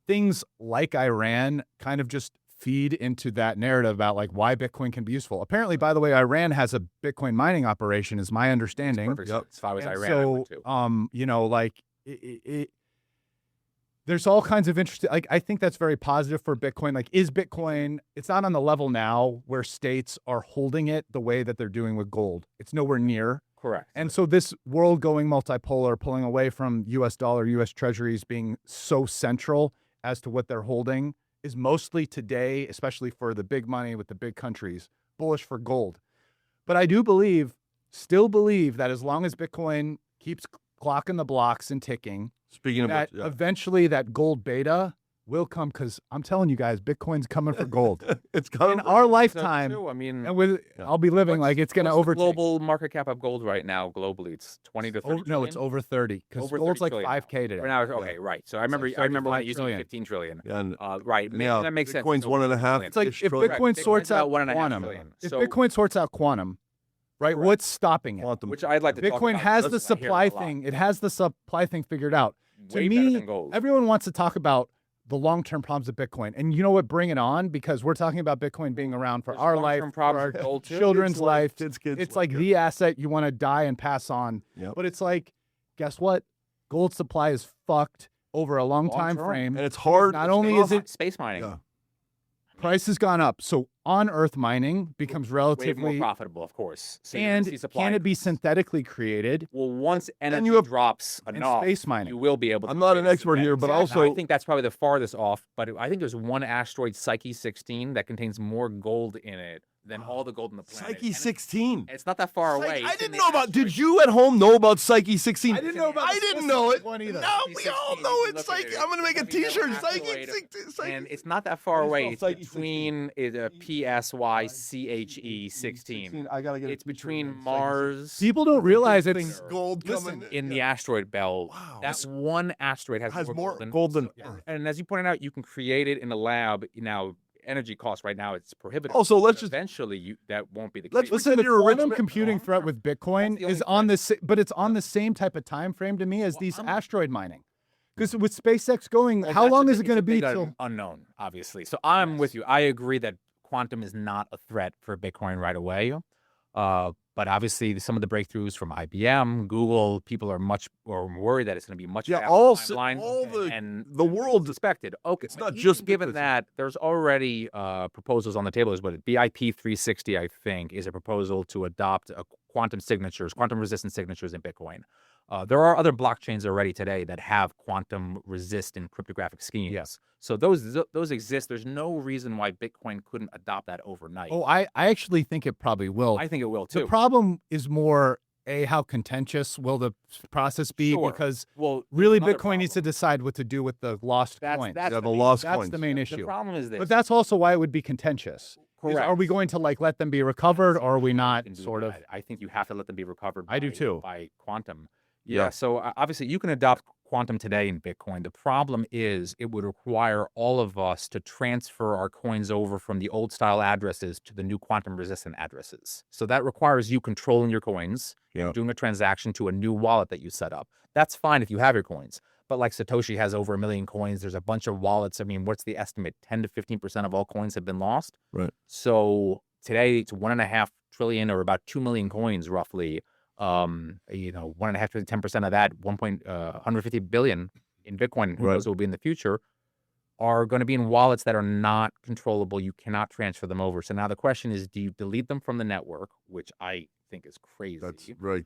things like Iran kind of just feed into that narrative about like why Bitcoin can be useful. Apparently, by the way, Iran has a Bitcoin mining operation, is my understanding. Perfect. Yep. If I was Iran, so, I would too. like there's all kinds of interesting, like, I think that's very positive for Bitcoin. Like, is Bitcoin, it's not on the level now where states are holding it the way that they're doing with gold. It's nowhere near. Correct. And so this world going multipolar, pulling away from US dollar, US treasuries being so central as to what they're holding is mostly today, especially for the big money with the big countries, bullish for gold. But I do still believe that as long as Bitcoin keeps clocking the blocks and ticking, Speaking of that which, eventually that gold beta will come, because I'm telling you guys, Bitcoin's coming for gold. it's coming in our lifetime. So too, I mean, and I'll be living like it's going to overtake. Global market cap of gold right now globally, it's 20 to 30 No, trillion? it's over 30 because Over gold's 30 like trillion 5K today. Right now, okay, right. So I remember when it used to be 15 trillion. Yeah, and right. now that makes sense. Bitcoin's So 1.5. It's like if trillion. Bitcoin sorts Bitcoin's about out 1.5 quantum, trillion. if So- Bitcoin sorts out quantum right? Correct. What's stopping it? Quantum. Which I'd like to talk Bitcoin about. has because the I hear supply it a lot. thing. It has the supply thing figured out. Way To better me, than gold. everyone wants to talk about the long-term problems of Bitcoin. And you know what? Bring it on, because we're talking about Bitcoin being around for There's our long-term life, for problems our with gold too. children's Kids' life. kids' It's life, like the asset you want to die and pass on. Yep. But it's like, guess what? Gold supply is fucked over a long time Long-term. frame. And it's hard. Not it's only tough. is it space mining. Yeah. price has gone up, so on-earth mining becomes Way more relatively. profitable, of course. So you're gonna And see supply can it be increase. synthetically created? Well, once energy you have- drops And enough, space mining. you will be able to. I'm not an create expert here, but synthetics. also- I think that's probably the farthest off. But I think there's one asteroid, Psyche 16, that contains more gold in it than all the gold in the planet. Psyche And 16. It's not that far Psyche- away. I It's in didn't the know about. asteroid. Did you at home know about Psyche 16? I didn't know about I the didn't know it. specific one either. No, we Psyche all 16, know you can it's look at Psyche. it. I'm gonna make a It's a T-shirt. Psyche asteroid, 16. And it's not that far It's away. called It's Psyche between PSYCHE 16. I gotta get. It's between Mars. People don't realize Things it's gold listen, coming in the asteroid belt. Wow. That one asteroid has more than gold than so- Earth. And as you pointed out, you can create it in a lab. Now, energy costs right now it's prohibitive. Also, let's But just eventually that won't be the let's case. listen. The pretend you're a rich quantum man. computing threat with Bitcoin That's the only is on this, but it's on the same type of time frame to me as these asteroid mining. Because with SpaceX going, Well, how that's long a is it big- going to it's a be big till? unknown? Obviously, so I'm with you. I agree that quantum is not a threat for Bitcoin right away. But obviously, some of the breakthroughs from IBM, Google, people are much or worried that it's going to be much Yeah, faster all timeline, and the world. expected. Okay, It's but not even just given because- that there's already proposals on the table. Is what BIP 360, I think, is a proposal to adopt quantum signatures, quantum resistant signatures in Bitcoin. There are other blockchains already today that have quantum resistant cryptographic schemes. Yes. So those exist. There's no reason why Bitcoin couldn't adopt that overnight. Oh, I actually think it probably will. I think it will The too. problem is more how contentious will the process be? Sure. Because Well, really, another Bitcoin needs to problem. decide what to do with the lost coins. Yeah, the main- lost That's coins. the main The issue. problem is this. But that's also why it would be contentious. Is, correct. Are we going to let them be recovered, or are we You not? can do Sort of. that. I think you have to let them be recovered. I do by- too. By quantum. Yeah. Yeah. So obviously, you can adopt quantum today in Bitcoin. The problem is it would require all of us to transfer our coins over from the old style addresses to the new quantum resistant addresses. So that requires you controlling your coins, Yeah. doing a transaction to a new wallet that you set up. That's fine if you have your coins. But like Satoshi has over 1 million coins, there's a bunch of wallets. I mean, what's the estimate? 10 to 15% of all coins have been lost. Right. So today it's 1.5 trillion or about 2 million coins roughly. 1.5 to 10% of that, 150 billion in Bitcoin, who Right. knows what will be in the future, are going to be in wallets that are not controllable. You cannot transfer them over. So now the question is, do you delete them from the network, which I think is crazy, That's right.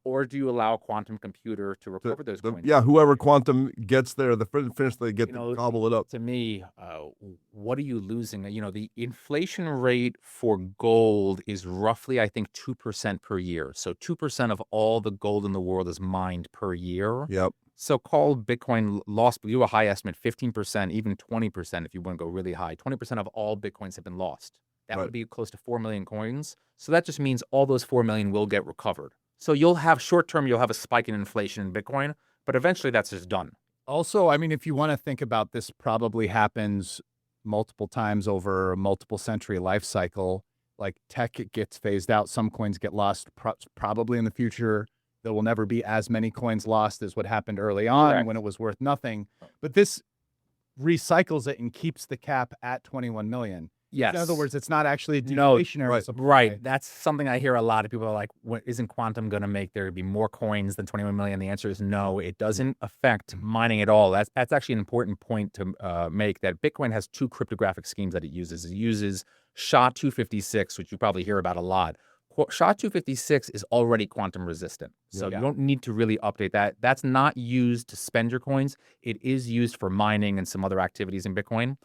or do you allow a quantum computer to recover those coins? Yeah, whoever quantum gets there, the finish they get You to know, gobble it up. To me, what are you losing? The inflation rate for gold is roughly, I think, 2% per year. So 2% of all the gold in the world is mined per year. Yep. So call Bitcoin lost, you a high estimate, 15%, even 20% if you want to go really high. 20% of all Bitcoins have been lost. That Right. would be close to 4 million coins. So that just means all those 4 million will get recovered. So you'll have short-term, you'll have a spike in inflation in Bitcoin, but eventually that's just done. Also, I mean, if you want to think about this, probably happens multiple times over a multiple century life cycle. Like tech, it gets phased out. Some coins get lost. Probably in the future, there will never be as many coins lost as what happened early on Correct. when it was worth nothing. But this recycles it and keeps the cap at 21 million. Yes. In other words, it's not actually a No, deflationary right, supply. Right. That's something I hear a lot of people are like, isn't quantum going to make there be more coins than 21 million? The answer is no. It doesn't affect mining at all. That's actually an important point to make, that Bitcoin has 2 cryptographic schemes that it uses. It uses SHA-256, which you probably hear about a lot. SHA-256 is already quantum resistant. So Yeah. you don't need to really update that. That's not used to spend your coins. It is used for mining and some other activities in Bitcoin.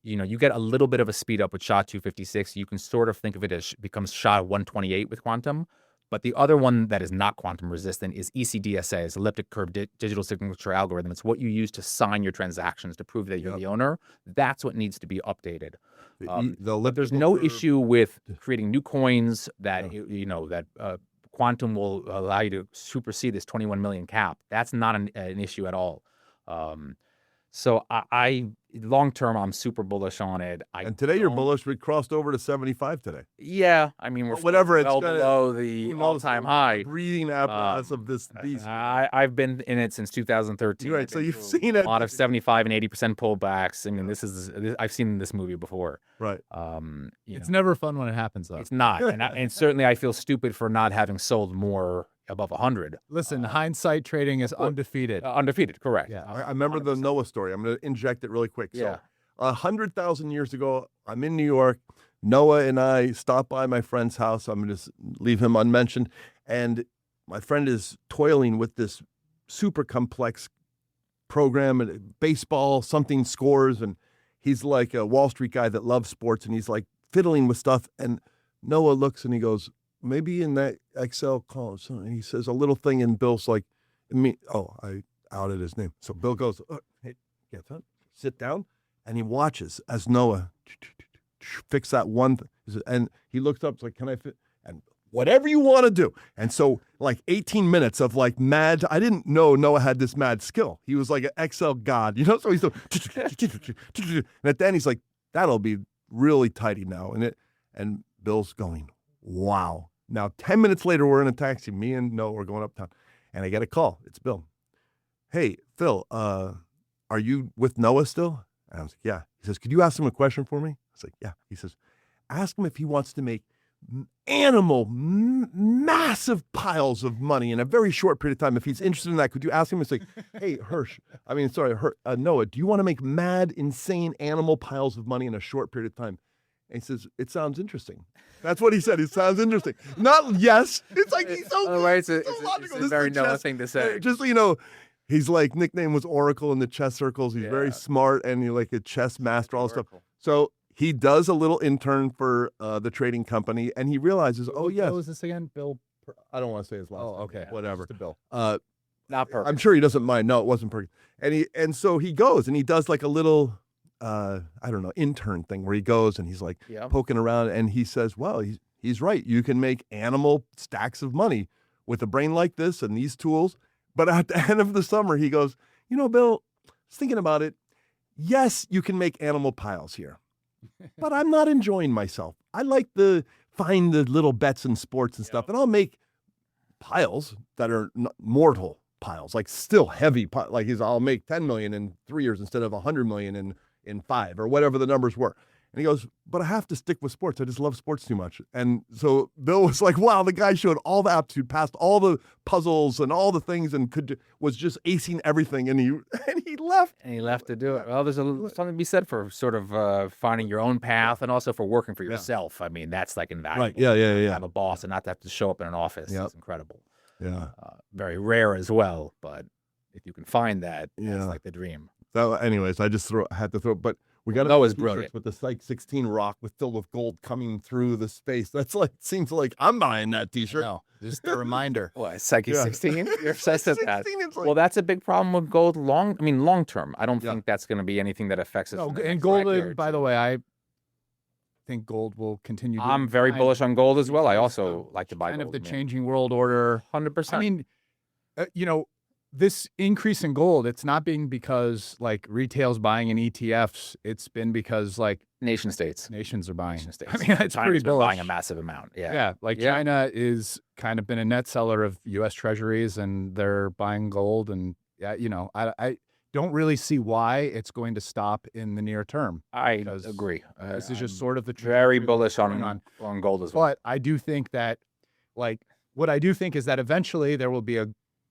You get a little bit of a speed up with SHA-256. You can sort of think of it as becomes SHA-128 with quantum. But the other one that is not quantum resistant is ECDSA, is elliptic curve digital signature algorithm. It's what you use to sign your transactions to prove that you're the owner. That's what needs to be updated. But there's no issue with creating new coins that quantum will allow you to supersede this 21 million cap. That's not an issue at all. So I long term, I'm super bullish on it. And today you're don't- bullish. We crossed over to 75 today. Yeah, I mean we're Well, whatever, still it's well gonna- below the Who knows all-time the high. breathing apparatus of this beast. I've been in it since 2013. You're right. I've So been you've through seen a it. lot of 75 and 80% pullbacks. I mean, I've seen this movie before. Right. It's never fun when it happens, though. It's not, and certainly I feel stupid for not having sold more above 100. Listen, hindsight trading is undefeated. Undefeated, correct. Yeah. I remember the Noah story. I'm going to inject it really quick. Yeah. So 100,000 years ago, I'm in New York. Noah and I stopped by my friend's house. I'm going to leave him unmentioned. And my friend is toiling with this super complex program and baseball, something scores. And he's like a Wall Street guy that loves sports. And he's like fiddling with stuff. And Noah looks and he goes, maybe in that Excel column. And he says a little thing. And Bill's like, I outed his name. So Bill goes, hey, get up, sit down. And he watches as Noah fix that one thing. And he looks up, it's like, can I fit? And whatever you want to do. And so like 18 minutes of like mad, I didn't know Noah had this mad skill. He was like an Excel god, so he's and at the end he's like, that'll be really tidy now. And Bill's going, wow. Now 10 minutes later, we're in a taxi. Me and Noah are going uptown. And I get a call. It's Bill. Hey, Phil, are you with Noah still? And I was like, yeah. He says, could you ask him a question for me? I was like, yeah. He says, ask him if he wants to make massive piles of money in a very short period of time. If he's interested in that, could you ask him? It's like, hey, Noah, do you want to make mad, insane animal piles of money in a short period of time? And he says, it sounds interesting. That's what he said. It sounds interesting. Not yes. It's like he's so Otherwise, so it's logical. a This very is Noah chess. thing to say. Just so you know, he's like nickname was Oracle in the chess circles. He's very Yeah. smart and he's like a chess master, all this stuff. So he does a little intern for the trading company, and he realizes, oh yes, What was this again? Bill? I don't want to say his last name. okay. Whatever. Just a Bill. Not perfect. I'm sure he doesn't mind. No, it wasn't perfect. And so he goes and he does like a little intern thing where he goes and he's like Yeah. poking around and he says, well, he's right. You can make animal stacks of money with a brain like this and these tools. But at the end of the summer, he goes, Bill, I was thinking about it. Yes, you can make animal piles here, but I'm not enjoying myself. I like find the little bets in sports and stuff, and I'll make piles that are mortal piles, like still heavy. I'll make 10 million in 3 years instead of 100 million in 5 or whatever the numbers were. And he goes, but I have to stick with sports. I just love sports too much. And so Bill was like, wow, the guy showed all the aptitude, passed all the puzzles and all the things and was just acing everything. And he left. And he left to do it. Well, there's something to be said for sort of finding your own path and also for working for yourself. I mean, that's like invaluable. Right. Yeah. To have a boss and not to have to show up in an office. Yep. It's incredible. Yeah. Very rare as well. But if you can find that, Yeah. that's like the dream. So anyways, I just had to throw, but we got Noah's brilliant. with the Psyche 16 rock filled with gold coming through the space. That's seems like I'm buying that t-shirt. No, just a reminder. What, Psyche Yeah. 16? You're obsessed with that. 16, it's like, Well, that's a big problem with gold long term. I don't think that's going to be anything that affects us. No, in the and next gold, decade or by two. the way, I think gold will continue. I'm very bullish on gold as well. I also like to buy kind gold. of the changing world order. 100%. I mean, this increase in gold, it's not being because like retail's buying in ETFs. It's been because like nation states. nations are buying. Nation states. I mean, it's China's pretty been bullish. buying a massive amount. Yeah. Yeah, like Yeah. China is kind of been a net seller of U.S. Treasuries, and they're buying gold. And I don't really see why it's going to stop in the near term. I Because agree. This is just I'm sort of the very trajectory bullish that's going on gold as well. But I do think that, what I do think is that eventually there will be a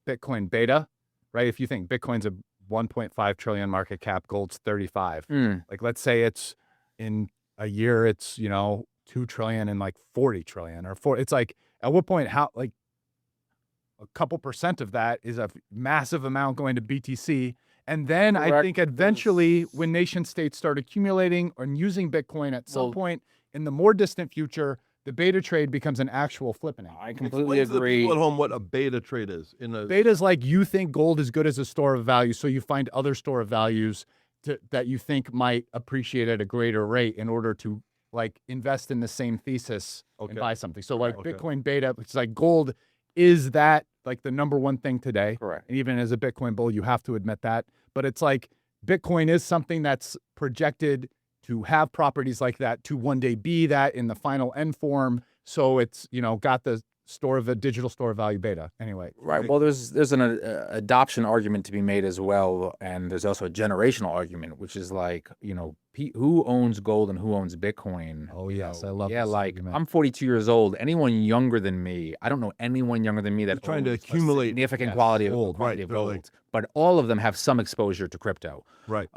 Bitcoin beta, right? If you think Bitcoin's a 1.5 trillion market cap, gold's 35. Like, let's say it's in a year, it's 2 trillion and like 40 trillion or 4. It's like, at what point, how like a couple percent of that is a massive amount going to BTC. And then I Correct. think eventually when nation states start accumulating or using Bitcoin at some Well- point in the more distant future, the beta trade becomes an actual flippening. I completely explain to the agree. people at home what a beta trade is. Beta is like you think gold is good as a store of value, so you find other store of values that you think might appreciate at a greater rate in order to like invest in the same thesis and Okay. buy something. So like Okay. Bitcoin beta, which is like gold, is that like the number one thing today? Correct. And even as a Bitcoin bull, you have to admit that. But it's like Bitcoin is something that's projected to have properties like that, to one day be that in the final end form. So it's, got the digital store of value beta. Anyway. Right. Well, there's an adoption argument to be made as well, and there's also a generational argument, which is like, who owns gold and who owns Bitcoin? Oh, yes. I love Yeah, this like argument. I'm 42 years old. Anyone younger than me, I don't know anyone younger than me that trying to owns a accumulate significant quality of gold, quantity right, of they're gold. like- But all of them have some exposure to crypto. Right.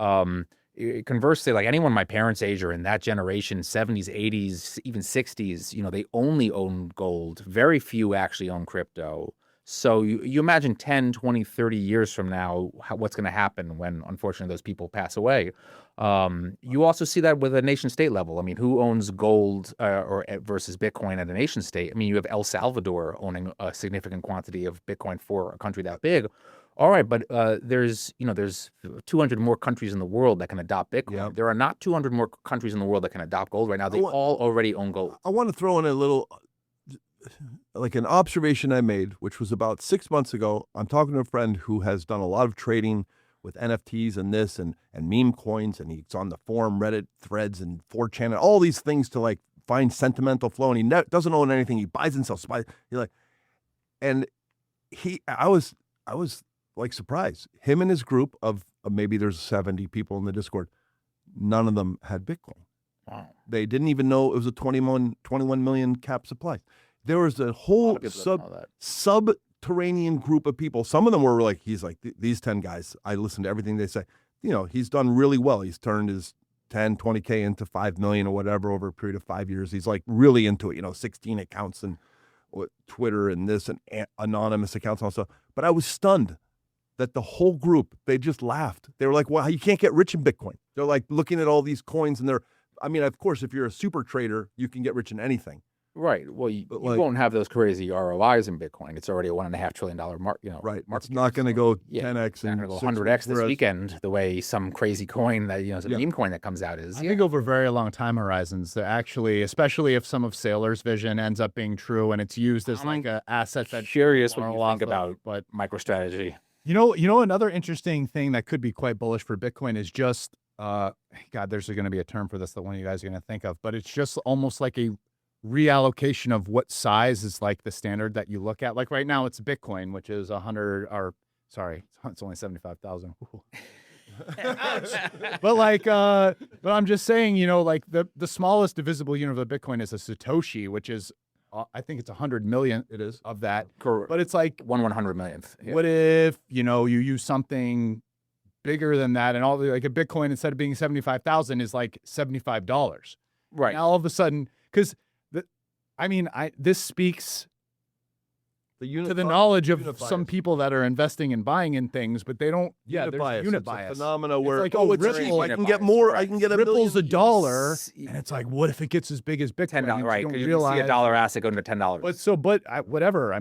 Conversely, like anyone my parents' age or in that generation, 70s, 80s, even 60s, they only own gold. Very few actually own crypto. So you imagine 10, 20, 30 years from now, what's going to happen when, unfortunately, those people pass away. You also see that with a nation state level. I mean, who owns gold versus Bitcoin at a nation state? I mean, you have El Salvador owning a significant quantity of Bitcoin for a country that big. All right, but there's 200 more countries in the world that can adopt Bitcoin. Yep. There are not 200 more countries in the world that can adopt gold right now. They all already own gold. I want to throw in a little, like an observation I made, which was about 6 months ago. I'm talking to a friend who has done a lot of trading with NFTs and this and meme coins, and he's on the forum, Reddit threads, and 4chan, and all these things to like find sentimental flow. And he doesn't own anything. He buys and sells. I was like surprised. Him and his group of maybe there's 70 people in the Discord. None of them had Bitcoin. Wow. They didn't even know it was a 21 million cap supply. There was a whole subterranean group of people. Some of them were like, he's like, these 10 guys, I listen to everything they say. He's done really well. He's turned his 10, 20K into 5 million or whatever over a period of 5 years. He's like really into it, 16 accounts and Twitter and this and anonymous accounts also. But I was stunned that the whole group, they just laughed. They were like, well, you can't get rich in Bitcoin. They're like looking at all these coins and of course, if you're a super trader, you can get rich in anything. Right. Well, you won't have those crazy ROIs in Bitcoin. It's already a $1.5 trillion market. Right. It's not going to go 10x It's not and going to go 100x this weekend the way some crazy coin that it's a meme coin that comes out is. I think over very long time horizons, they're actually, especially if some of Saylor's vision ends up being true and it's used as like an asset that curious what you think about MicroStrategy. Another interesting thing that could be quite bullish for Bitcoin is just there's going to be a term for this that one of you guys are going to think of, but it's just almost like a reallocation of what size is like the standard that you look at. Like right now it's Bitcoin, which is it's only 75,000. But I'm just saying, like the smallest divisible unit of the Bitcoin is a Satoshi, which is, I think it's 100 million. It is of that. Correct. But it's like 1/100 millionth. Yeah. What if, you use something bigger than that and like a Bitcoin instead of being 75,000 is like $75. Right. Now all of a sudden, because this speaks to the knowledge of some people that are investing and buying in things, but they don't. Yeah, unit there's bias. unit It's bias. A phenomena where it's it's cheap. Ripple, I can get more. Right. I can get Ripple's $1 $1, and it's like, what if it gets as big as Bitcoin? $10, right? You don't Because you realize. see a dollar asset going to $10. Whatever.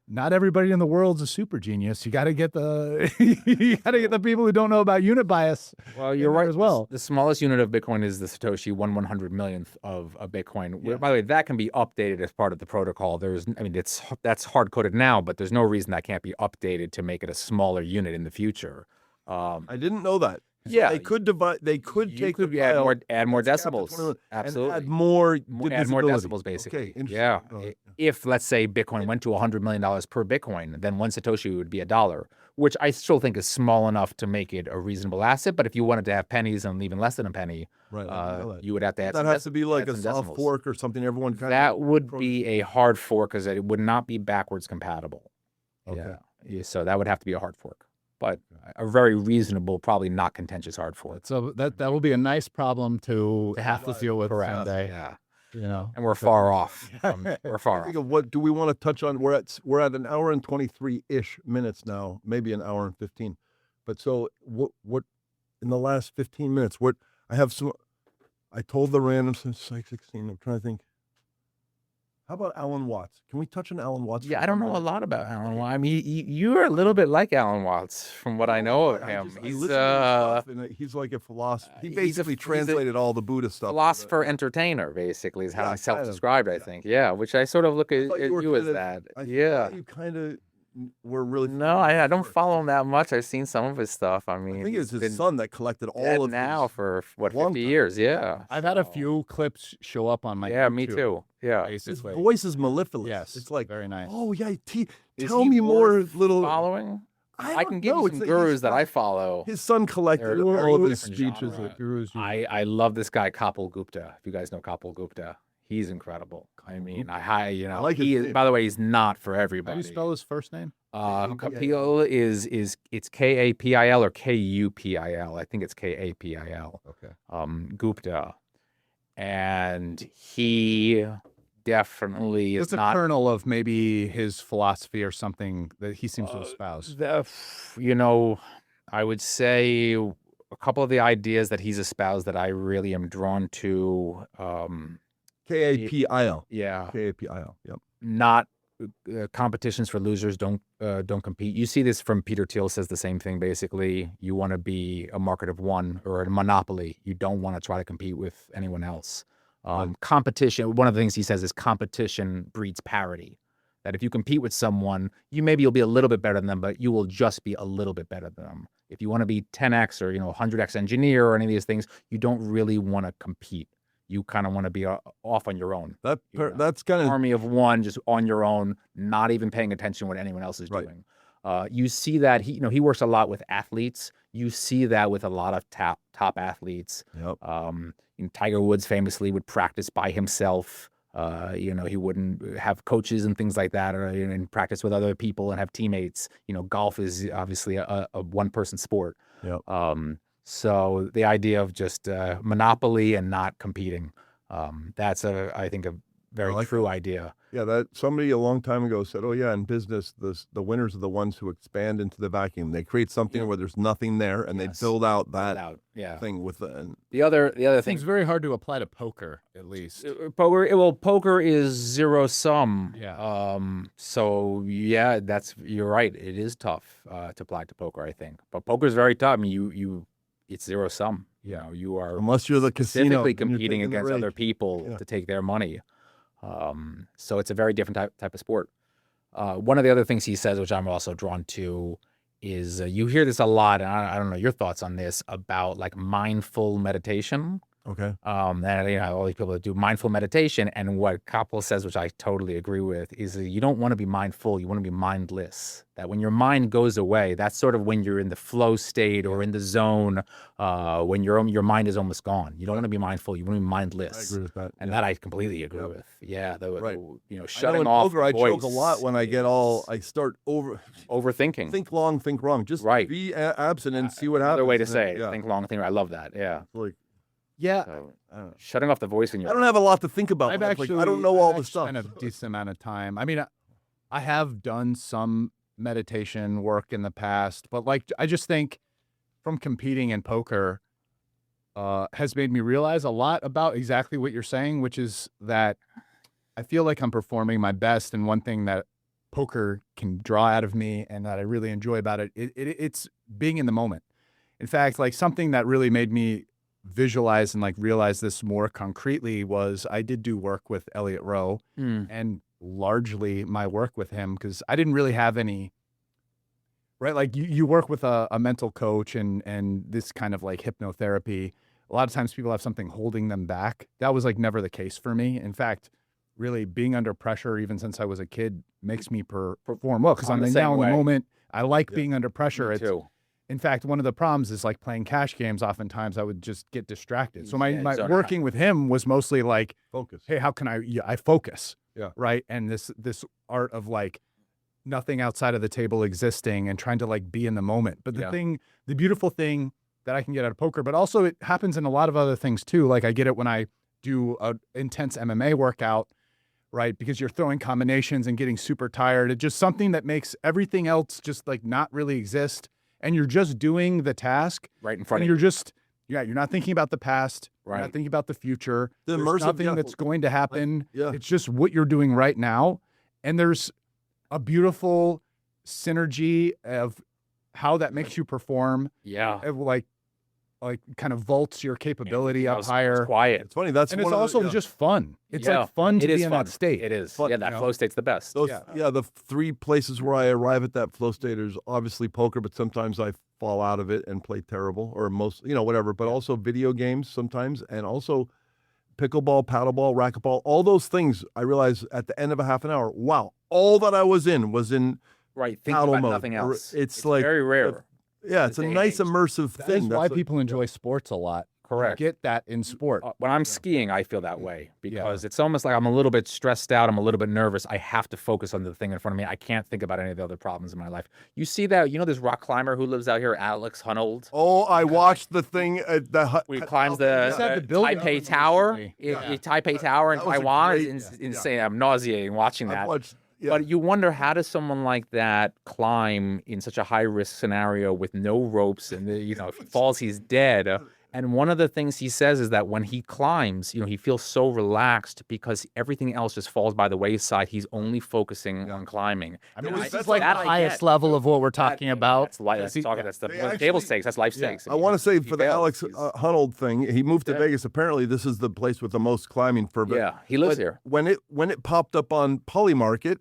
Not everybody in the world's a super genius. You got to get the people who don't know about unit bias. Well, you're right as well. The smallest unit of Bitcoin is the Satoshi 1/100 millionth of a Bitcoin. Yeah. By the way, that can be updated as part of the protocol. That's hard coded now, but there's no reason that can't be updated to make it a smaller unit in the future. I didn't know that. Yeah, they could divide. They could take the add more decibels. Absolutely, and add more decibels. Basically, okay, yeah. If let's say Bitcoin went to $100 million per Bitcoin, then one Satoshi would be $1, which I still think is small enough to make it a reasonable asset. But if you wanted to have pennies and even less than a penny, you would have to add. That has to be like a soft fork or something. Everyone that would be a hard fork because it would not be backwards compatible. Okay. Yeah, so that would have to be a hard fork. But a very reasonable, probably not contentious hard fork. So that will be a nice problem to have to deal with someday. Yeah. And we're far off. We're far off. What do we want to touch on? We're at an hour and 23-ish minutes now, maybe an hour and 15. But so what in the last 15 minutes? I told the random since Psych 16. I'm trying to think. How about Alan Watts? Can we touch on Alan Watts? Yeah, I don't know a lot about Alan Watts. You are a little bit like Alan Watts from what I know of him. He's like a philosopher. He basically translated all the Buddhist stuff. Philosopher entertainer, basically, is how I self-described, I think. Yeah, which I sort of look at you as that. You kind of we're really. No, I don't follow him that much. I've seen some of his stuff. I mean, I think it's he's his been son that collected dead all of now his, for what long 50 time. years. Yeah, I've had a So- few clips show up on my Yeah, me YouTube, too. Yeah. His basically. voice is mellifluous. Yes, It's like, very nice. oh yeah, Is tell he me more, worth little. following. I don't can give know. you It's some like gurus he's that got- I follow. His son collected They're all very of his different speeches. genre. I love this guy Kapil Gupta. If you guys know Kapil Gupta, he's incredible. I mean, I like his he is. name. By the way, he's not for How everybody. do you spell his first name? Kapil is it's Kapil or Kupil. I think it's Kapil. Okay. Gupta, and he definitely is It's a not. kernel of maybe his philosophy or something that he seems to espouse. I would say a couple of the ideas that he's espoused that I really am drawn to. Kapil. Yeah, Kapil. Yep. not competitions for losers don't compete. You see this from Peter Thiel says the same thing. Basically, you want to be a market of one or a monopoly. You don't want to try to compete with anyone else. Competition. One of the things he says is competition breeds parity. That if you compete with someone, you'll be a little bit better than them, but you will just be a little bit better than them. If you want to be 10x or 100x engineer or any of these things, you don't really want to compete. You kind of want to be off on your own. That's kind of Army of one, just on your own, not even paying attention to what anyone else is Right. doing. You see that he works a lot with athletes. You see that with a lot of top athletes. Yep. Tiger Woods famously would practice by himself. He wouldn't have coaches and things like that, or and practice with other people and have teammates. Golf is obviously a one-person sport. Yep. So the idea of just monopoly and not competing, that's I think a very like true idea. Yeah, that somebody a long time ago said, "Oh yeah, in business, the winners are the ones who expand into the vacuum. They create something where there's nothing there, and Yes. they build out that Yeah. thing with the." The other I thing, think it's very hard to apply to poker, at least. poker is zero sum. Yeah. So yeah, you're right. It is tough to apply to poker, I think. But poker is very tough. I mean, it's zero sum. Yeah. You are Unless you're the casino, specifically then you're competing taking the against other rake. people Yeah. to take their money. So it's a very different type of sport. One of the other things he says, which I'm also drawn to, is you hear this a lot, and I don't know your thoughts on this, about like mindful meditation. Okay. And all these people that do mindful meditation, and what Kapil says, which I totally agree with, is that you don't want to be mindful, you want to be mindless. That when your mind goes away, that's sort of when you're in the flow state or in the zone, when your mind is almost gone. You don't want to be mindful, you want to be mindless. I agree with that. And that I completely agree with. Yeah, Right. Shutting I know in off poker, I voice choke a lot when I get I start overthinking. think long, think wrong. Just Right. be absent and see what happens. Another way to And say it. yeah. Think long, think right. I love that. Yeah. Like, Yeah. So, I don't know. shutting off the voice in your I don't have a lot to think about. I've when I actually, play. I don't know all the I've stuff. spent a decent amount of time. I mean, I have done some meditation work in the past, but I just think from competing in poker has made me realize a lot about exactly what you're saying, which is that I feel like I'm performing my best. And one thing that poker can draw out of me and that I really enjoy about it's being in the moment. In fact, something that really made me visualize and realize this more concretely was I did do work with Elliot Rowe, and largely my work with him, because I didn't really have any, right? You work with a mental coach and this kind of hypnotherapy. A lot of times people have something holding them back. That was never the case for me. In fact, really being under pressure, even since I was a kid, makes me perform well, because I'm I'm the now same in the way. moment. I like being under pressure. Me It's, too. in fact, one of the problems is playing cash games. Oftentimes I would just get distracted. So my Yeah, zone out. working with him was mostly Focus. hey, how can I focus? Yeah. Right. And this art of nothing outside of the table existing and trying to be in the moment. But the beautiful thing that I can get out of poker, but also it happens in a lot of other things too. I get it when I do an intense MMA workout, right? Because you're throwing combinations and getting super tired. It's just something that makes everything else just not really exist. And you're just doing the task. Right in front And of you're you. just, you're not thinking about the past. You're Right. not thinking about the future. The There's immersive, nothing yeah. that's going to happen. Yeah. It's just what you're doing right now. And there's a beautiful synergy of how that makes you perform. Yeah. Of, like kind of vaults your capability up It's higher. quiet. It's funny. That's And it's one of also the, just fun. It's Yeah, like fun to it be is in fun. that state. It is. Fun, Yeah, that you know? flow state's the best. Those, Yeah. the three places where I arrive at that flow state is obviously poker, but sometimes I fall out of it and play terrible, or most, whatever. But also video games sometimes, and also pickleball, paddleball, racquetball, all those things. I realize at the end of a half an hour, wow, all that I was in Right, think paddle about mode. nothing Or else. it's like very rare. yeah, it's a day and nice age. immersive That thing. is why That's people enjoy sports a lot. Correct. You get that in sport. When I'm skiing, I feel that way because it's almost like I'm a little bit stressed out. I'm a little bit nervous. I have to focus on the thing in front of me. I can't think about any of the other problems in my life. You see that? You know this rock climber who lives out here, Alex Hunold? Oh, I watched the thing at the hut. He climbs the He's had the building Taipei up Tower. recently. Taipei Tower in That was a Taiwan great- is insane. I'm nauseating watching I've that. watched, yeah. But you wonder, how does someone like that climb in such a high risk scenario with no ropes, and if he falls, he's dead. And one of the things he says is that when he climbs, he feels so relaxed because everything else just falls by the wayside. He's only focusing on climbing. I mean, And this that's is like the that I highest get. level of what we're talking about. That's life. That's See, talking. That's the They table actually- stakes. That's life stakes. I want to say He for the fails. Alex He's- Hunold thing, he moved to Yeah. Vegas. Apparently, this is the place with the most climbing for. Yeah, he lives but here. When it popped up on Polymarket,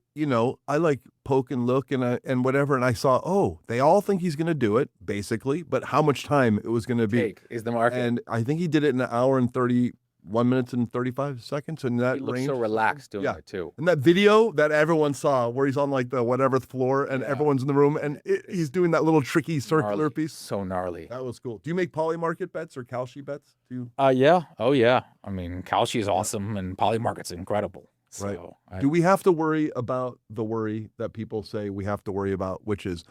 I like poke and look and whatever, and I saw, they all think he's going to do it basically, but how much time it was going to be? Take is the market. And I think he did it in an hour and 31 minutes and 35 seconds in that He looks range. so relaxed doing Yeah. it too. And that video that everyone saw, where he's on like the whatever floor, and everyone's in the room, and he's doing that little tricky circular Gnarly. piece. So gnarly. That was cool. Do you make Polymarket bets or Kalshi bets? Do you? Yeah. Oh yeah. I mean, Kalshi is awesome, and Polymarket's incredible. Right. So Do we have to worry about the worry that people say we have to worry about, which is,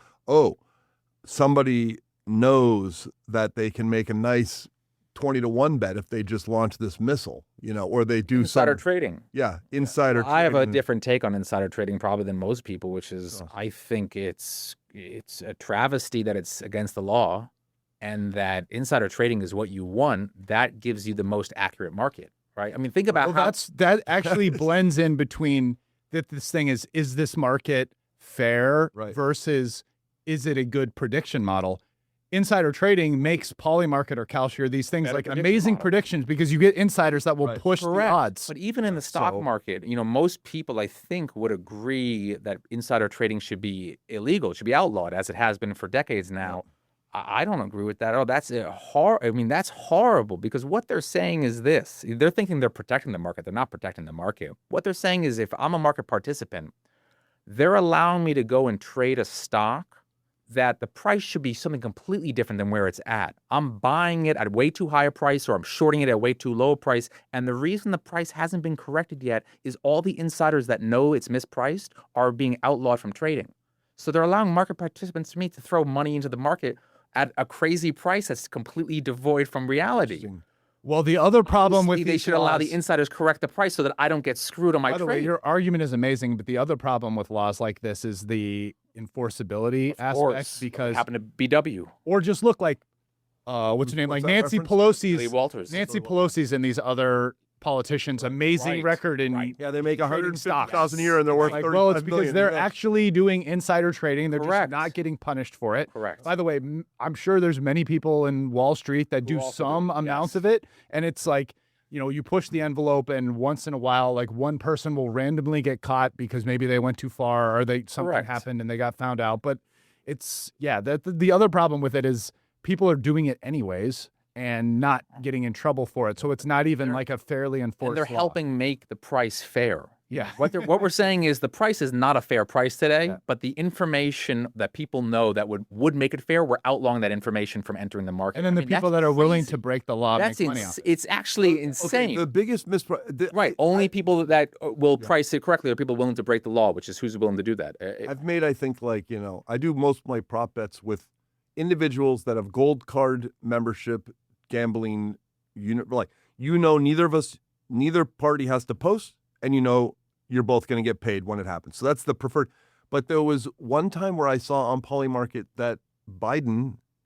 somebody knows that they can make a nice 20-1 bet if they just launch this missile, or they do insider some trading. insider. I have a trading. different take on insider trading probably than most people, which is I think it's a travesty that it's against the law, and that insider trading is what you want. That gives you the most accurate market, right? I mean, think about how that actually blends in between that this thing is this market fair Right. versus is it a good prediction model? Insider trading makes Polymarket or Kalshi or these things Better like prediction amazing model. predictions because you get insiders that will Right. push the odds. But even in the stock So- market, most people I think would agree that insider trading should be illegal, it should be outlawed, as it has been for decades now. I don't agree with that at all. That's that's horrible, because what they're saying is this. They're thinking they're protecting the market. They're not protecting the market. What they're saying is, if I'm a market participant, they're allowing me to go and trade a stock that the price should be something completely different than where it's at. I'm buying it at way too high a price, or I'm shorting it at way too low a price. And the reason the price hasn't been corrected yet is all the insiders that know it's mispriced are being outlawed from trading. So they're allowing market participants to throw money into the market at a crazy price that's completely devoid from reality. Well, the other problem with Obviously, they these should allow the laws- insiders correct the price so that I don't get screwed on my By the trade. way, your argument is amazing, but the other problem with laws like this is the enforceability Of aspect, course, because happened to BW. or just look like what's her name, like What's that Nancy reference? Lee Pelosi's Walters. Nancy Pelosi's and these other politicians' amazing Right, record in right. Yeah, they make trading 150,000 a year, and they're worth like, 35 well, it's because million. they're Yeah. actually doing insider trading. They're Correct. just not getting punished for it. Correct. By the way, I'm sure there's many people in Wall Street that do also do, some amounts yes. of it, and it's like, you push the envelope, and once in a while, like one person will randomly get caught because maybe they went too far or something Correct. happened and they got found out. But it's the other problem with it is people are doing it anyways and not getting in trouble for it. So it's not even like a fairly enforced And they're law. helping make the price fair. Yeah. What we're saying is the price is not a fair price today, but the information that people know that would make it fair, we're outlawing that information from entering the market. And then the I mean, people that's that are willing crazy. to break the law That's make money off it. it's actually insane. Okay, the biggest Right. Only people that will price it correctly are people willing to break the law, which is who's willing to do that. I've made, I think, I do most of my prop bets with individuals that have gold card membership, gambling, neither party has to post, and you're both going to get paid when it happens. So that's the preferred. But there was one time where I saw on Polymarket that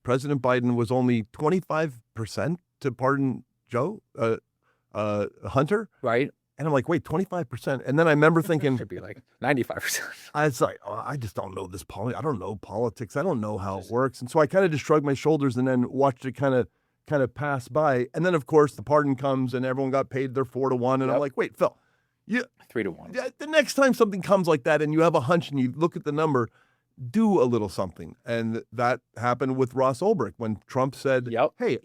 President Biden was only 25% to pardon Joe Hunter. right. And I'm like, wait, 25%. And then I remember thinking, Should be like 95%. I was like, I just don't know this I don't know politics. I don't know how it works. And so I kind of just shrugged my shoulders and then watched it kind of kind of passed by. And then, of course, the pardon comes and everyone got paid their 4-1. And I'm Yep. like, wait, Phil, 3-1. the next time something comes like that and you have a hunch and you look at the number, do a little something. And that happened with Ross Ulbricht when Trump said, Yep. hey,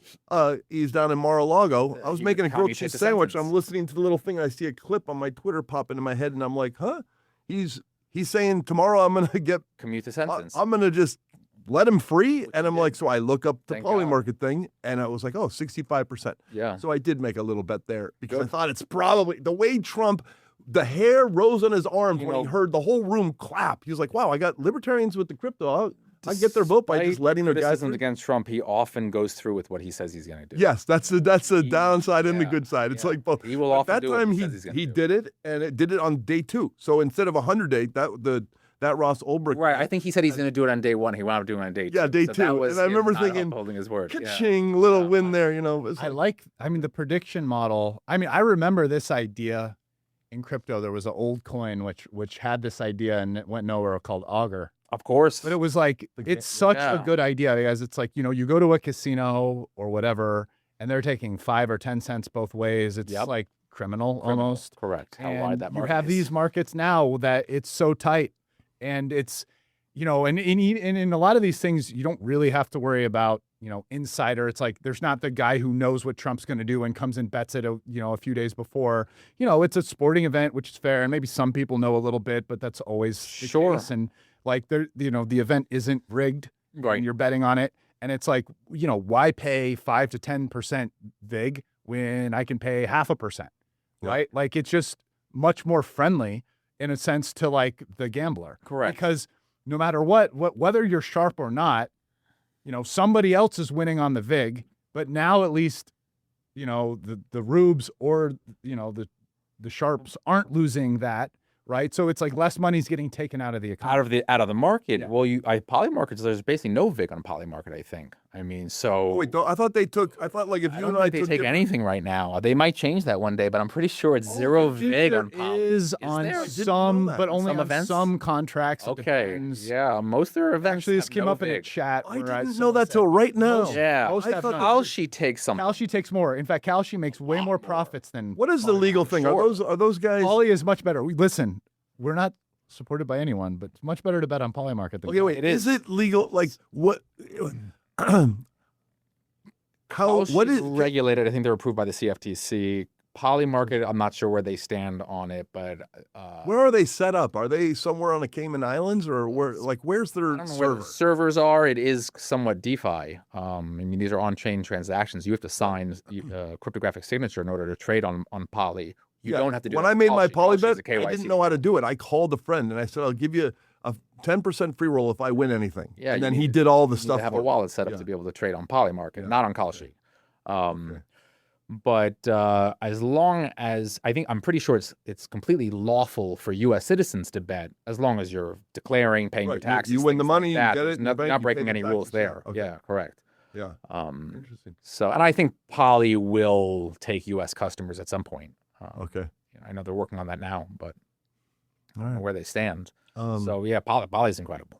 he's down in Mar-a-Lago. I was You making a grilled commutate cheese the sandwich. sentence. I'm listening to the little thing. I see a clip on my Twitter pop into my head and I'm like, huh? He's saying tomorrow I'm going to get, Commute the sentence. I'm going to just let him free. And I'm did. like, so I look up the Thank God. Polymarket thing and I was like, oh, 65%. Yeah. So I did make a little bet there because I Good. thought it's probably the way Trump, the hair rose on his arms You when he know- heard the whole room clap. He was like, wow, I got libertarians with the crypto. I get their vote by just Despite letting their guys. criticisms against Trump, he often goes through with what he says he's going to do. Yes, that's the He- downside and the yeah, good side. It's yeah. like both. He will But often that do what time he says he's gonna he do. did it, and it did it on day 2. So instead of 100 day, that Ross Ulbricht, Right. I think he said he's going to do it on day 1. He wound up doing it on day 2. Yeah, day So 2. that was And I him remember not thinking, upholding his word. Yeah. ka-ching, little win there. It's I like, like, the prediction model. I remember this idea in crypto. There was an old coin which had this idea and it went nowhere called Augur. Of course. But it was like, it's such a Yeah. good idea because it's like, you go to a casino or whatever and they're taking 5 or 10 cents both ways. It's Yep. like criminal almost. Correct. How And wide that you market have is. these markets now that it's so tight, and it's and in a lot of these things you don't really have to worry about insider. It's like there's not the guy who knows what Trump's going to do and comes and bets it a few days before. It's a sporting event, which is fair, and maybe some people know a little bit, but that's always the Sure. case. And like the event isn't rigged, Right. and you're betting on it, and it's like why pay 5 to 10% vig when I can pay 0.5%, Yeah. right? Like it's just much more friendly in a sense to like the gambler. Correct. Because no matter what whether you're sharp or not, somebody else is winning on the vig, but now at least the rubes or the sharps aren't losing that, right? So it's like less money's getting taken out of the economy. Out of the market. Yeah. Well, Polymarkets, there's basically no VIC on Polymarket, I think. So wait, I thought like if I you don't and I think they took take different- anything right now. They might change that one day, but I'm pretty sure it's zero VIG on Poly. Is on there? I didn't some, know that. but only Some on events? some contracts. It Okay. depends. Yeah, most of their events Actually, this have came no up in a VIG. chat. I where didn't know someone that said- till right now. Yeah. Most I have thought not. Kalshi takes some. Kalshi takes more. In fact, Kalshi makes way more profits than What is the legal thing? Sure. Are those guys? Poly is much better. Listen, we're not supported by anyone, but it's much better to bet on Polymarket than Okay, wait. It Is is. it legal? Like what? Kalshi's What is? regulated? I think they're approved by the CFTC. Polymarket, I'm not sure where they stand on it, but Where are they set up? Are they somewhere on the Cayman Islands or where? Like where's their I don't know where server? the servers are. It is somewhat DeFi. These are on-chain transactions. You have to sign a cryptographic signature in order to trade on Poly. You Yeah, don't have to do when that I with made my Kalshi. poly Kalshi's bet, a I KYC. didn't know how to do it. I called a friend and I said, I'll give you a 10% free roll if I win anything. Yeah, and you then need he to- did all the You need stuff to have for a me. wallet set up Yeah. to be able to trade on Polymarket, Yeah. not on Kalshi. Okay. But as long as I'm pretty sure it's completely lawful for U.S. citizens to bet as long as you're declaring, paying your Right, you- taxes. you win the things money, like you that. get it There's in the bank, not you pay breaking the any rules taxes. Yeah, there. okay. Yeah, correct. Yeah. Interesting. So, and I think Poly will take U.S. customers at some point. Okay. I know they're working on that now, but I All don't know right. where they stand. Um, So yeah, Poly's incredible.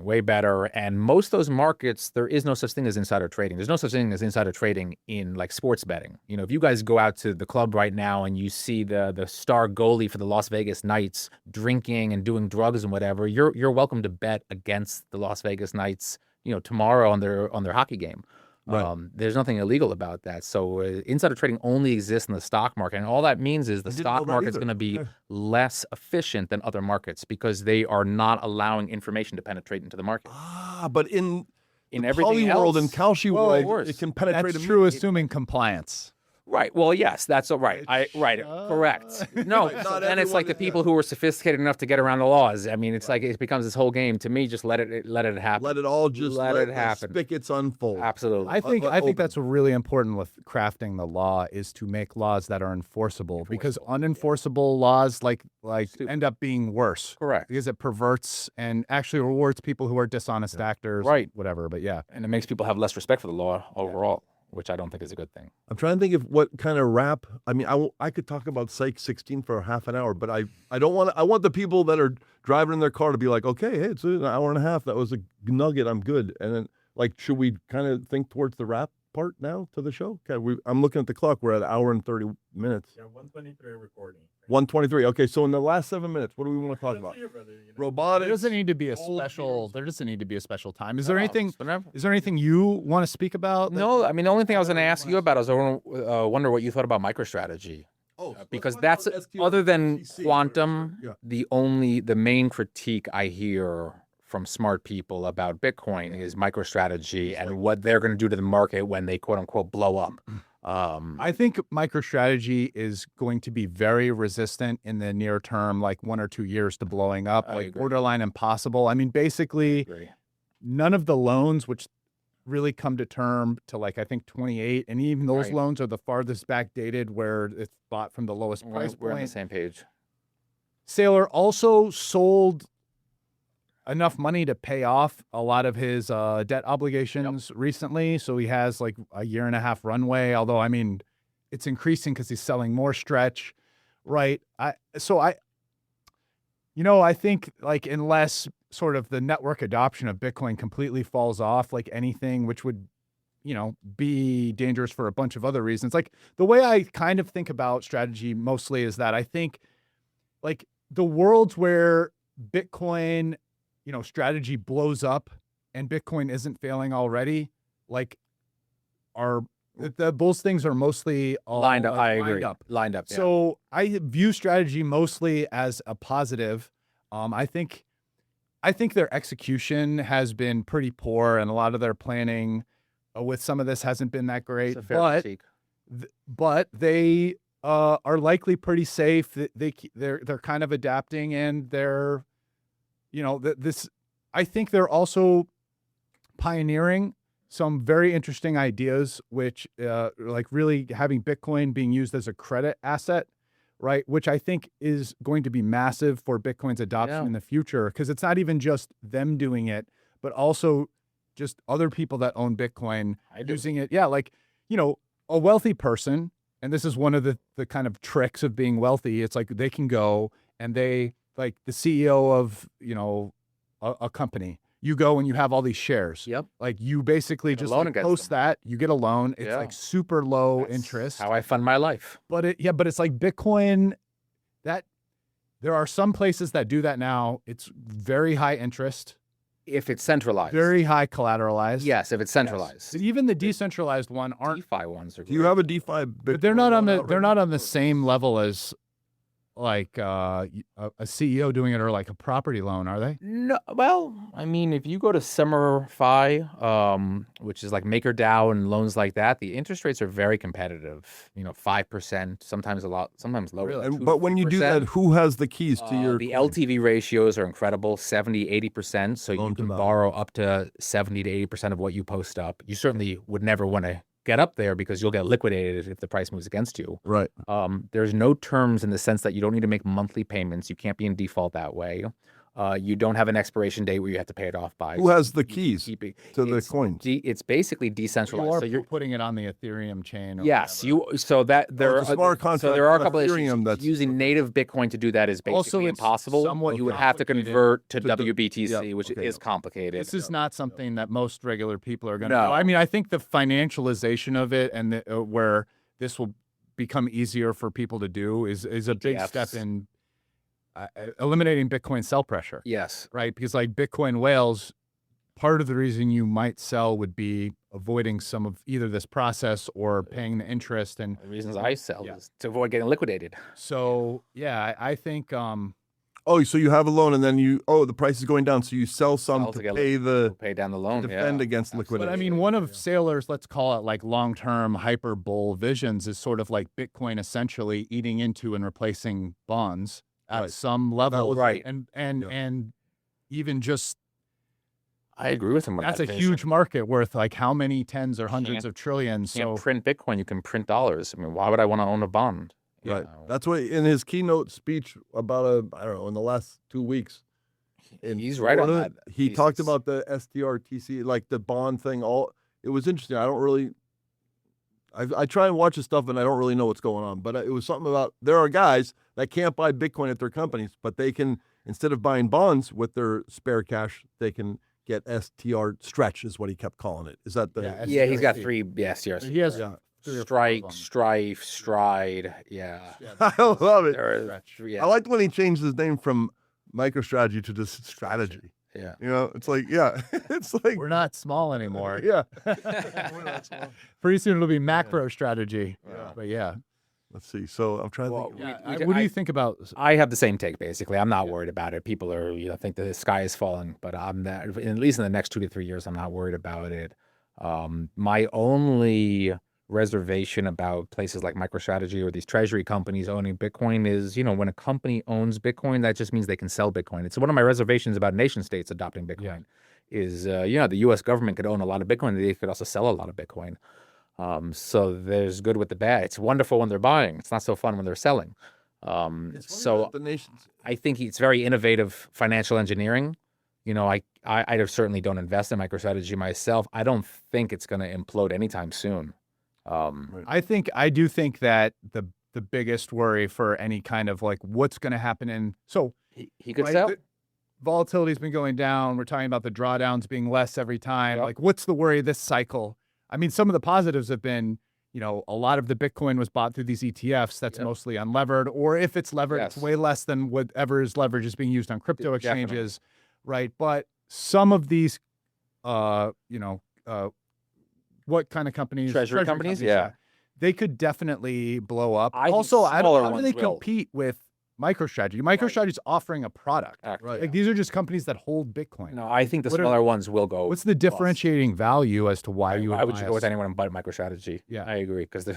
Way better. And most of those markets, there is no such thing as insider trading. There's no such thing as insider trading in like sports betting. If you guys go out to the club right now and you see the star goalie for the Las Vegas Knights drinking and doing drugs and whatever, you're welcome to bet against the Las Vegas Knights, tomorrow on their hockey game. Right. There's nothing illegal about that. So insider trading only exists in the stock market. And all that means is the didn't stock know that market's either. going to be Okay. less efficient than other markets because they are not allowing information to penetrate into the market. but in In the everything Poly else, world and Kalshi Well, world, of course. it can penetrate. That's true, assuming compliance. Right. Well, yes, that's all right. Correct. No, Right, so not then it's like everyone the is- people who are sophisticated enough to get around the laws. It's like it becomes this whole game. To me, just let it happen. Let it all just Let it the happen. spigots unfold. Absolutely. I think open. that's really important with crafting the law is to make laws that are enforceable, because unenforceable laws like Stupid. end up being worse Correct. because it perverts and actually rewards people who are dishonest actors, Right. whatever. But yeah, And it makes people have less respect for the law overall, which I don't think is a good thing. I'm trying to think of what kind of rap. I could talk about Psyche 16 for half an hour, but I don't want to. I want the people that are driving in their car to be like, okay, hey, it's an hour and a half. That was a nugget. I'm good. And then, like, should we kind of think towards the rap? part now to the show? Okay, I'm looking at the clock. We're at an hour and 30 minutes. Yeah, 123 recording. 123. Okay, so in the last 7 minutes, what do we want to talk about? Robotics. There doesn't need to be a old special. heroes. There doesn't need to be a special time. Is there anything? Whenever. Is there anything you want to speak about? No, I mean, the only thing I was going to ask you about is I wonder what you thought about MicroStrategy. Oh, Because that's, other than quantum, Yeah. the main critique I hear from smart people about Bitcoin is MicroStrategy and what they're going to do to the market when they quote unquote blow up. I think MicroStrategy is going to be very resistant in the near term, like 1 or 2 years to blowing up, I like agree. borderline impossible. I mean, basically, Agree. none of the loans which really come to term to like I think 28, and even those Right. loans are the farthest back dated where it's bought from the lowest price We're on the point. same page. Saylor also sold enough money to pay off a lot of his debt obligations recently, so he has like a 1.5 year runway. Although I mean, it's increasing because he's selling more stretch, right? I think like unless sort of the network adoption of Bitcoin completely falls off, like anything, which would be dangerous for a bunch of other reasons. Like the way I kind of think about strategy mostly is that I think like the worlds where Bitcoin, strategy blows up and Bitcoin isn't failing already, like those things are mostly all Lined up. I lined agree. up. Lined up. Yeah. So I view strategy mostly as a positive. I think their execution has been pretty poor, and a lot of their planning with some of this hasn't been that great. It's a fair critique. But they are likely pretty safe. They're kind of adapting, and they're, I think they're also pioneering some very interesting ideas, which like really having Bitcoin being used as a credit asset, right? Which I think is going to be massive for Bitcoin's adoption in the future, because it's not even just them doing it, but also just other people that own Bitcoin using it. Yeah, like, a wealthy person, and this is one of the kind of tricks of being wealthy. It's like they can go and they, like the CEO of, a company, you go and you have all these shares. Yep. Like you basically Get a just loan like, against post them. that, you get a loan. It's Yeah. like super low That's interest. how I fund my life. But it's like Bitcoin, that there are some places that do that now. It's very high interest, If it's centralized. very high collateralized. Yes, if it's centralized. But even the decentralized one aren't. DeFi ones are Do you great. have a DeFi Bitcoin? But they're not on loan the out they're right not now? on the same level as like a CEO doing it, or like a property loan, are they? No, well, I mean, if you go to SummerFi, which is like MakerDAO and loans like that, the interest rates are very competitive. 5%, sometimes a lot, sometimes lower. And, but when you do that, 2%. who has the keys to your The coin? LTV ratios are incredible, 70, 80%. So Loan you to can value. borrow up to 70 to 80% of what you post up. You certainly would never want to get up there because you'll get liquidated if the price moves against you. Right. There's no terms in the sense that you don't need to make monthly payments. You can't be in default that way. You don't have an expiration date where you have to pay it off by. Who has the You can keys keep it- to the it's coins? It's basically decentralized. You are So you're putting it on the Ethereum chain. Or yes, whatever. So that there it's a are smart so contract there are a on couple of issues. Ethereum that's- Using native Bitcoin to do that is basically Also, it's impossible. somewhat You would have to complicated convert to to the- WBTC, yeah, which okay, is yeah. complicated. This is not something that most regular people are going to No. do. I mean, I think the financialization of it and where this will become easier for people to do is a big step ETFs. in eliminating Bitcoin sell pressure, Yes. right? Because like Bitcoin whales, part of the reason you might sell would be avoiding some of either this process or paying the interest. And The reasons I sell Yeah. is to avoid getting liquidated. so, yeah, I think Oh, so you have a loan and then the price is going down, so you sell some Sell to to get pay the Pay down the loan. defend yeah. against Absolutely. But I liquidation. mean, one of Saylor's, let's call it like long-term hyper bull visions, is sort of like Bitcoin essentially eating into and replacing bonds at Right. some level, was- Right. And even just I agree with him. With that's that a vision. huge market worth like how many tens or hundreds Can't- of trillions. You can't So print Bitcoin. You can print dollars. I mean, why would I want to own a bond? You Right. know? That's what in his keynote speech about I don't know, in the last 2 weeks. in He's right on Florida, that He talked thesis. about the STRTC, like the bond thing. It was interesting. I don't really. I try and watch his stuff and I don't really know what's going on. But it was something about there are guys that can't buy Bitcoin at their companies, but they can, instead of buying bonds with their spare cash, they can get STR stretch is what he kept calling it. Is that the Yeah, Yeah, he's got STRC. 3 STRs. He has yeah. 3 or 4 of Strike, them. strife, stride. Yeah. I love it. There are- Stretch. yeah. I liked when he changed his name from MicroStrategy to just strategy. Yeah. You know, it's like, yeah, it's like, We're not small anymore. yeah. Pretty soon it'll be macro strategy. Yeah. But yeah. Let's see. So I'm trying to Well, think. we- What do you think about? I have the same take, basically. I'm not worried about it. People are, think the sky is falling, but I'm not, at least in the next 2 to 3 years, I'm not worried about it. My only reservation about places like MicroStrategy or these treasury companies owning Bitcoin is, when a company owns Bitcoin, that just means they can sell Bitcoin. It's one of my reservations about nation states adopting Bitcoin is, the U.S. government could own a lot of Bitcoin. They could also sell a lot of Bitcoin. So there's good with the bad. It's wonderful when they're buying. It's not so fun when they're selling. So the nations. I think it's very innovative financial engineering. I certainly don't invest in MicroStrategy myself. I don't think it's going to implode anytime soon. I do think that the biggest worry for any kind of like what's going to happen He could right, sell. volatility's been going down. We're talking about the drawdowns being less every time. Yep. Like, what's the worry this cycle? I mean, some of the positives have been, a lot of the Bitcoin was bought through these ETFs. That's mostly unlevered, or if it's levered, it's way less than whatever is leverage is being used on crypto exchanges, right? But some of these, what kind of companies? Treasury companies? Yeah. They could definitely blow up. I think Also, how smaller do ones they will. compete with MicroStrategy? MicroStrategy's offering a product. Right. Like these are just companies that hold Bitcoin. No, I think the What are- smaller ones will go. What's the differentiating value as to why you would I would buy just go with a- anyone but MicroStrategy. Yeah. I agree because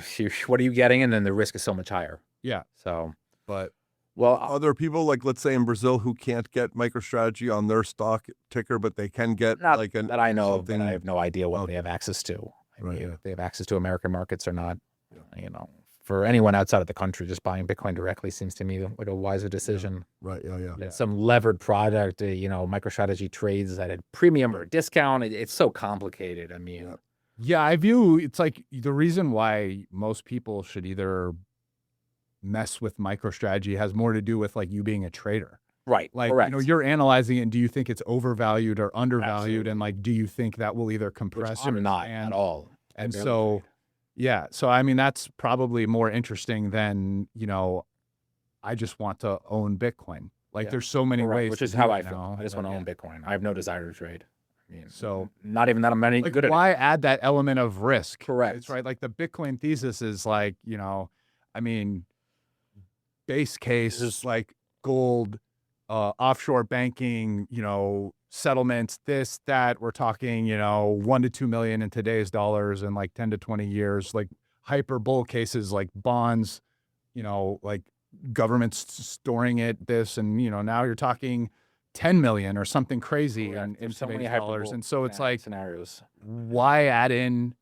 what are you getting, and then the risk is so much higher. Yeah, So, but well, Are there people like, let's say in Brazil, who can't get MicroStrategy on their stock ticker, but they can get not like that I know of, something? and I have no idea what Okay. they have access to. I Right, mean, yeah. if they have access to American markets or not. For anyone outside of the country, just buying Bitcoin directly seems to me like a wiser decision. Right. Yeah. Than some levered product, MicroStrategy trades at a premium or a discount. It's so complicated. I mean, yeah, I view it's like the reason why most people should either mess with MicroStrategy has more to do with like you being a trader. right? Like, correct. you're analyzing it and do you think it's overvalued or undervalued? Absolutely. And like, do you think that will either Which compress or I'm not expand? at all. I And barely so, trade. yeah. So, I mean, that's probably more interesting than, I just want to own Bitcoin. Like Yeah. there's so many Correct, ways which to is do how it I feel. now, I just but want to own yeah. Bitcoin. I have no desire to trade. I mean, So not even that I'm any like, good at it. why add that element of risk? Correct. It's right. Like the Bitcoin thesis is like, I mean, base case is like gold, offshore banking, settlements, this, that. We're talking, 1 to 2 million in today's dollars in like 10 to 20 years. Like hyper bull cases, like bonds, like governments storing it, this, and now you're talking 10 million or something crazy in There's so many today's dollars. hyperbole And so it's like, scenarios. why add in,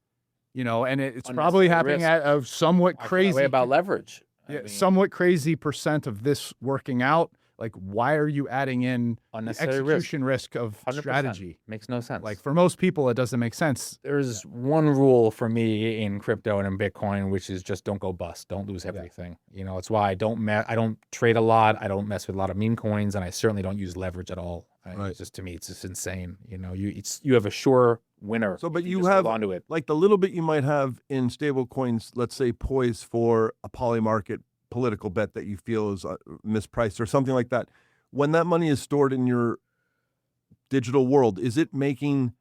and it's probably Unnecessary happening risk. at a somewhat I feel that crazy, way about leverage. I yeah, mean, somewhat crazy percent of this working out. Like, why are you adding in the unnecessary risk. execution risk of 100%. strategy? Makes no sense. Like for most people, it doesn't make sense. There's one rule for me in crypto and in Bitcoin, which is just don't go bust, don't lose everything. It's why I don't trade a lot, I don't mess with a lot of meme coins, and I certainly don't use leverage at all. Right. It's just, to me, it's just insane. You have a sure winner. So, but if you just have hold onto it. like the little bit you might have in stable coins, let's say poised for a Polymarket political bet that you feel is mispriced or something like that. When that money is stored in your digital world, is it making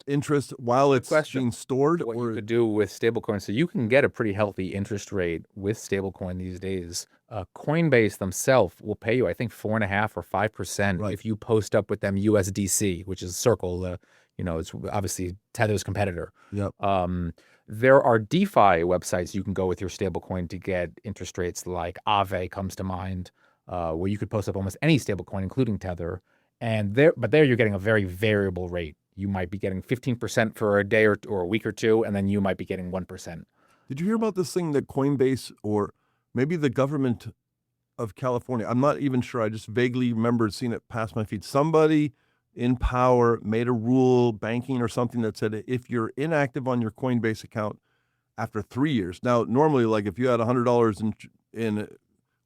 interest while it's question. being stored? What or you could do with stablecoin, so you can get a pretty healthy interest rate with stablecoin these days. Coinbase themselves will pay you, I think, 4.5% or 5% Right. if you post up with them USDC, which is Circle. It's obviously Tether's competitor. Yep. There are DeFi websites you can go with your stablecoin to get interest rates, like Aave comes to mind, where you could post up almost any stablecoin, including Tether. But there you're getting a very variable rate. You might be getting 15% for a day or a week or two, and then you might be getting 1%. Did you hear about this thing that Coinbase or maybe the government of California, I'm not even sure, I just vaguely remember seeing it pass my feed. Somebody in power made a rule, banking or something, that said if you're inactive on your Coinbase account after 3 years. Now, normally, like if you had $100 in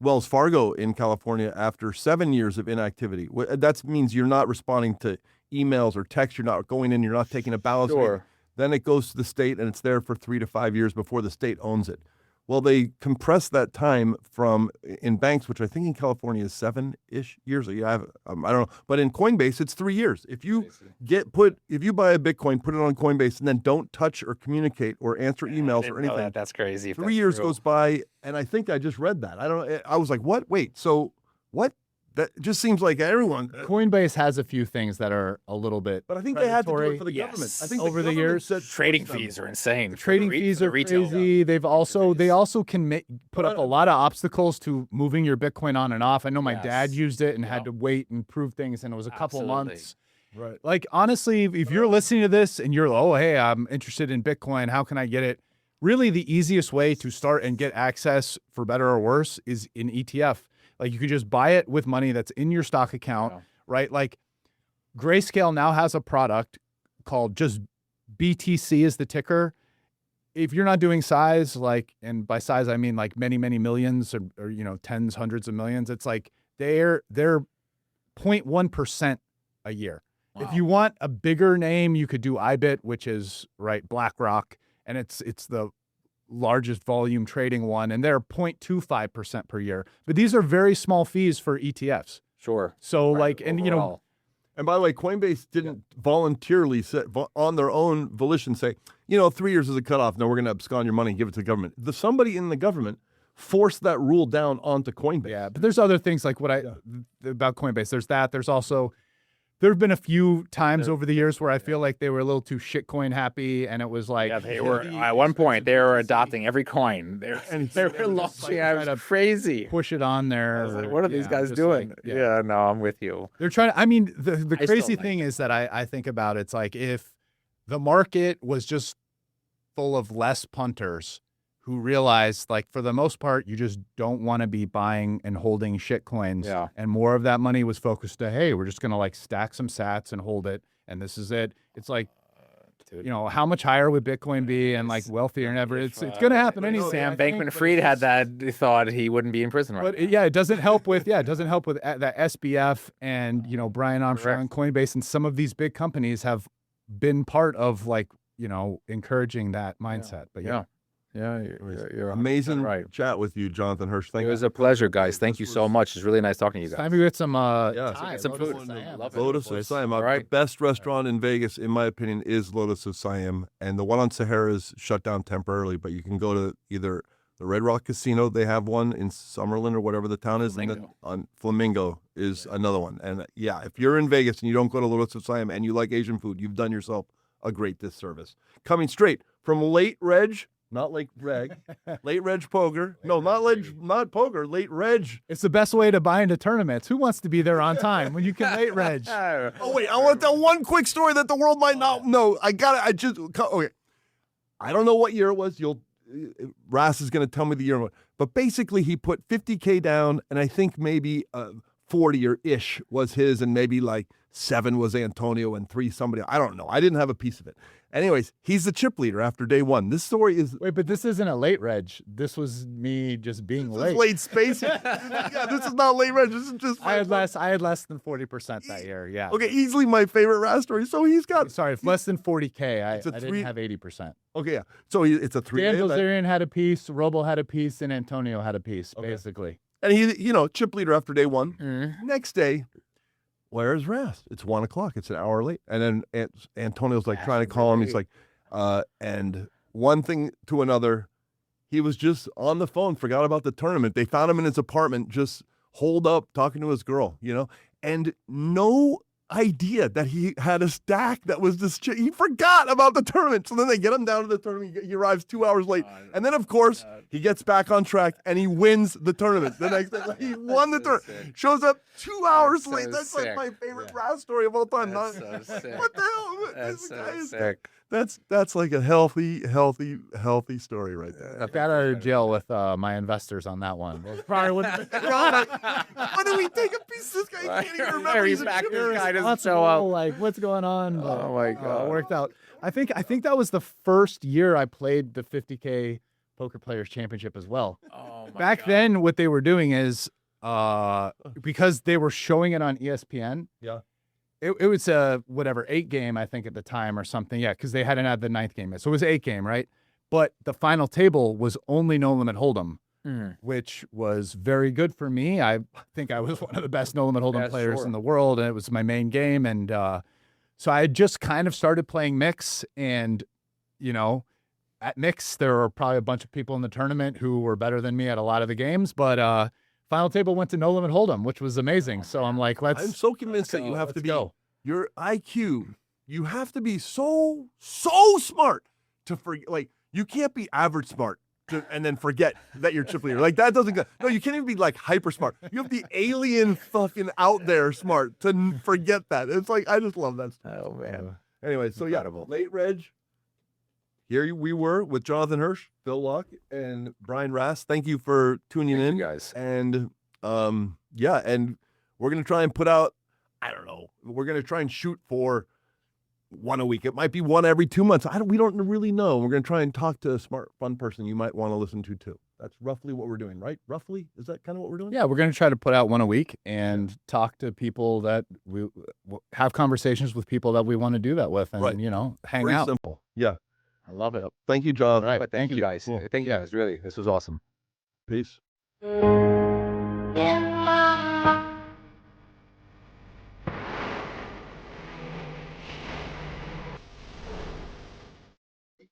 Wells Fargo in California after 7 years of inactivity, that means you're not responding to emails or text. You're not going in. You're not taking a balance. Sure. Then it goes to the state, and it's there for 3 to 5 years before the state owns it. Well, they compress that time from in banks, which I think in California is 7-ish years. I don't know, but in Coinbase it's 3 years. If you if you buy a Bitcoin, put it on Coinbase, and then don't touch or communicate or answer emails or anything, That's crazy. 3 years goes by, and I think I just read that. I was like, what? Wait, so what? That just seems like everyone. Coinbase has a few things that are a little bit. But I think they had to do predatory. it for the Yes. government. I think Over the government years, said Trading force them. fees are insane. Trading fees are retail. crazy. They also can put up a lot of obstacles to moving your Bitcoin on and off. I know my dad Yes. used it and had to wait and prove things, and it was a couple Absolutely. months. Right. Like, honestly, if you're listening to this and you're, oh, hey, I'm interested in Bitcoin, how can I get it? Really, the easiest way to start and get access, for better or worse, is in ETF. Like, you can just buy it with money that's in your stock account, right? Like, Grayscale now has a product called just BTC is the ticker. If you're not doing size, like, and by size I mean like many, many millions or tens, hundreds of millions, it's like they're 0.1% a year. If you want a bigger name, you could do IBIT, which is BlackRock, and it's the largest volume trading one, and they're 0.25% per year. But these are very small fees for ETFs. Sure. So Overall. And by the way, Coinbase didn't voluntarily on their own volition say, 3 years is a cutoff. No, we're going to abscond your money and give it to the government. Somebody in the government forced that rule down onto Coinbase. Yeah, but there's other things like about Coinbase. There's that. There's also, there have been a few times over the years where I feel like they were a little too shitcoin happy, and it was like, Yeah, they were at one point they were adopting every coin. They were launching. I was crazy. push it on there. I was like, what are these guys just doing? like, yeah, no, I'm with you. They're trying to, I mean, the still crazy like thing is that I think about it's like if the market was just full of less punters who realized, like, for the most part, you just don't want to be buying and holding shit coins. Yeah. And more of that money was focused to, hey, we're just going to like stack some sats and hold it. And this is it. It's like, how much higher would Bitcoin be and like wealthier and ever? It's going to happen anyway. Sam Bankman-Fried had that thought he wouldn't be in prison right But now. it doesn't help with that SBF and Brian Armstrong and Coinbase and some of these big companies have been part of like encouraging that mindset. But Yeah, you're Amazing right. chat with you, Jonathan Hirsch. Thank It you. was a pleasure, guys. Thank you so much. It's really nice talking to you guys. time to get some Yeah, some Lotus food. of Siam. Love it. Lotus of Siam. All right. The best restaurant in Vegas, in my opinion, is Lotus of Siam. And the one on Sahara is shut down temporarily, but you can go to either the Red Rock Casino. They have one in Summerlin or whatever the town is. And then on Flamingo is another one. And yeah, if you're in Vegas and you don't go to Lotus of Siam and you like Asian food, you've done yourself a great disservice. Coming straight from Late Reg, not Late Reg, Late Reg Poker. No, not Poker, Late Reg. It's the best way to buy into tournaments. Who wants to be there on time when you can late reg? Oh, wait, I want to tell one quick story that the world might not know. Okay. I don't know what year it was. Rast is going to tell me the year. But basically, he put $50K down, and I think maybe 40 or ish was his, and maybe like 7 was Antonio, and 3 somebody. I don't know. I didn't have a piece of it. Anyways, he's the chip leader after day 1. This story is Wait, but this isn't a late reg. This was me just being this is late. late space. Yeah, this is not late reg. This is just. I had less than 40% that year. Yeah. Okay, easily my favorite Rast story. So he's got. Sorry, if less than 40K, I It's a didn't three- have 80%. Okay, yeah. So it's a 3-day Dan event. Bilzerian had a piece, Robo had a piece, and Antonio had a piece, basically. And he, chip leader after day 1. Next day, where's Rast? It's 1 o'clock. It's an hour late. And then Antonio's like trying to call him. He's like, and one thing to another, he was just on the phone, forgot about the tournament. They found him in his apartment, just holed up, talking to his girl, and no idea that he had a stack that was this. He forgot about the tournament. So then they get him down to the tournament. He arrives 2 hours late. And then, of course, he gets back on track and he wins the tournament. The next day, he won the tournament. Shows up 2 hours so late. That's sick. like my favorite Rast story of all time. That's so sick. What the hell? That's This guy so is- sick. That's like a healthy story right there. I got out of jail with my investors on that one. Well, probably wouldn't Why do we take a piece of this guy? He can't even remember He's he's a back. chip This leader. guy doesn't show up. like, what's going on? But, Oh my God. it worked out. I think that was the first year I played the 50K Poker Players Championship as well. Oh my Back God. then, what they were doing is because they were showing it on ESPN. Yeah. It was whatever 8 game I think at the time or something. Yeah, because they hadn't had the 9th game yet, so it was 8 game, right? But the final table was only no limit hold'em, which was very good for me. I think I was one of the best no limit hold'em players in the world, and it was my main game. And so I had just kind of started playing mix, and you know, at mix there were probably a bunch of people in the tournament who were better than me at a lot of the games, but final table went to no limit hold'em, which was amazing. So I'm like, I'm so convinced that you have to be your IQ. You have to be so smart to forget. Like you can't be average smart and then forget that you're chip leader. Like that doesn't go. No, you can't even be like hyper smart. You have to be alien fucking out there smart to forget that. It's like I just love that stuff. Oh man. Anyway, so incredible. Late Reg. Here we were with Jonathan Hirsch, Phil Laak, and Brian Rast. Thank you for tuning in, guys. And yeah, and we're gonna try and put out. I don't know. We're gonna try and shoot for one a week. It might be one every 2 months. We don't really know. We're gonna try and talk to a smart, fun person you might want to listen to too. That's roughly what we're doing, right? Roughly, is that kind of what we're doing? Yeah, we're going to try to put out one a week and talk to people that we have conversations with people that we want to do that with, and you know, hang Very out. simple. Yeah. I love it. Thank you, John. All right. Thank you guys. Cool. Thank you guys. Really, this was awesome. Peace.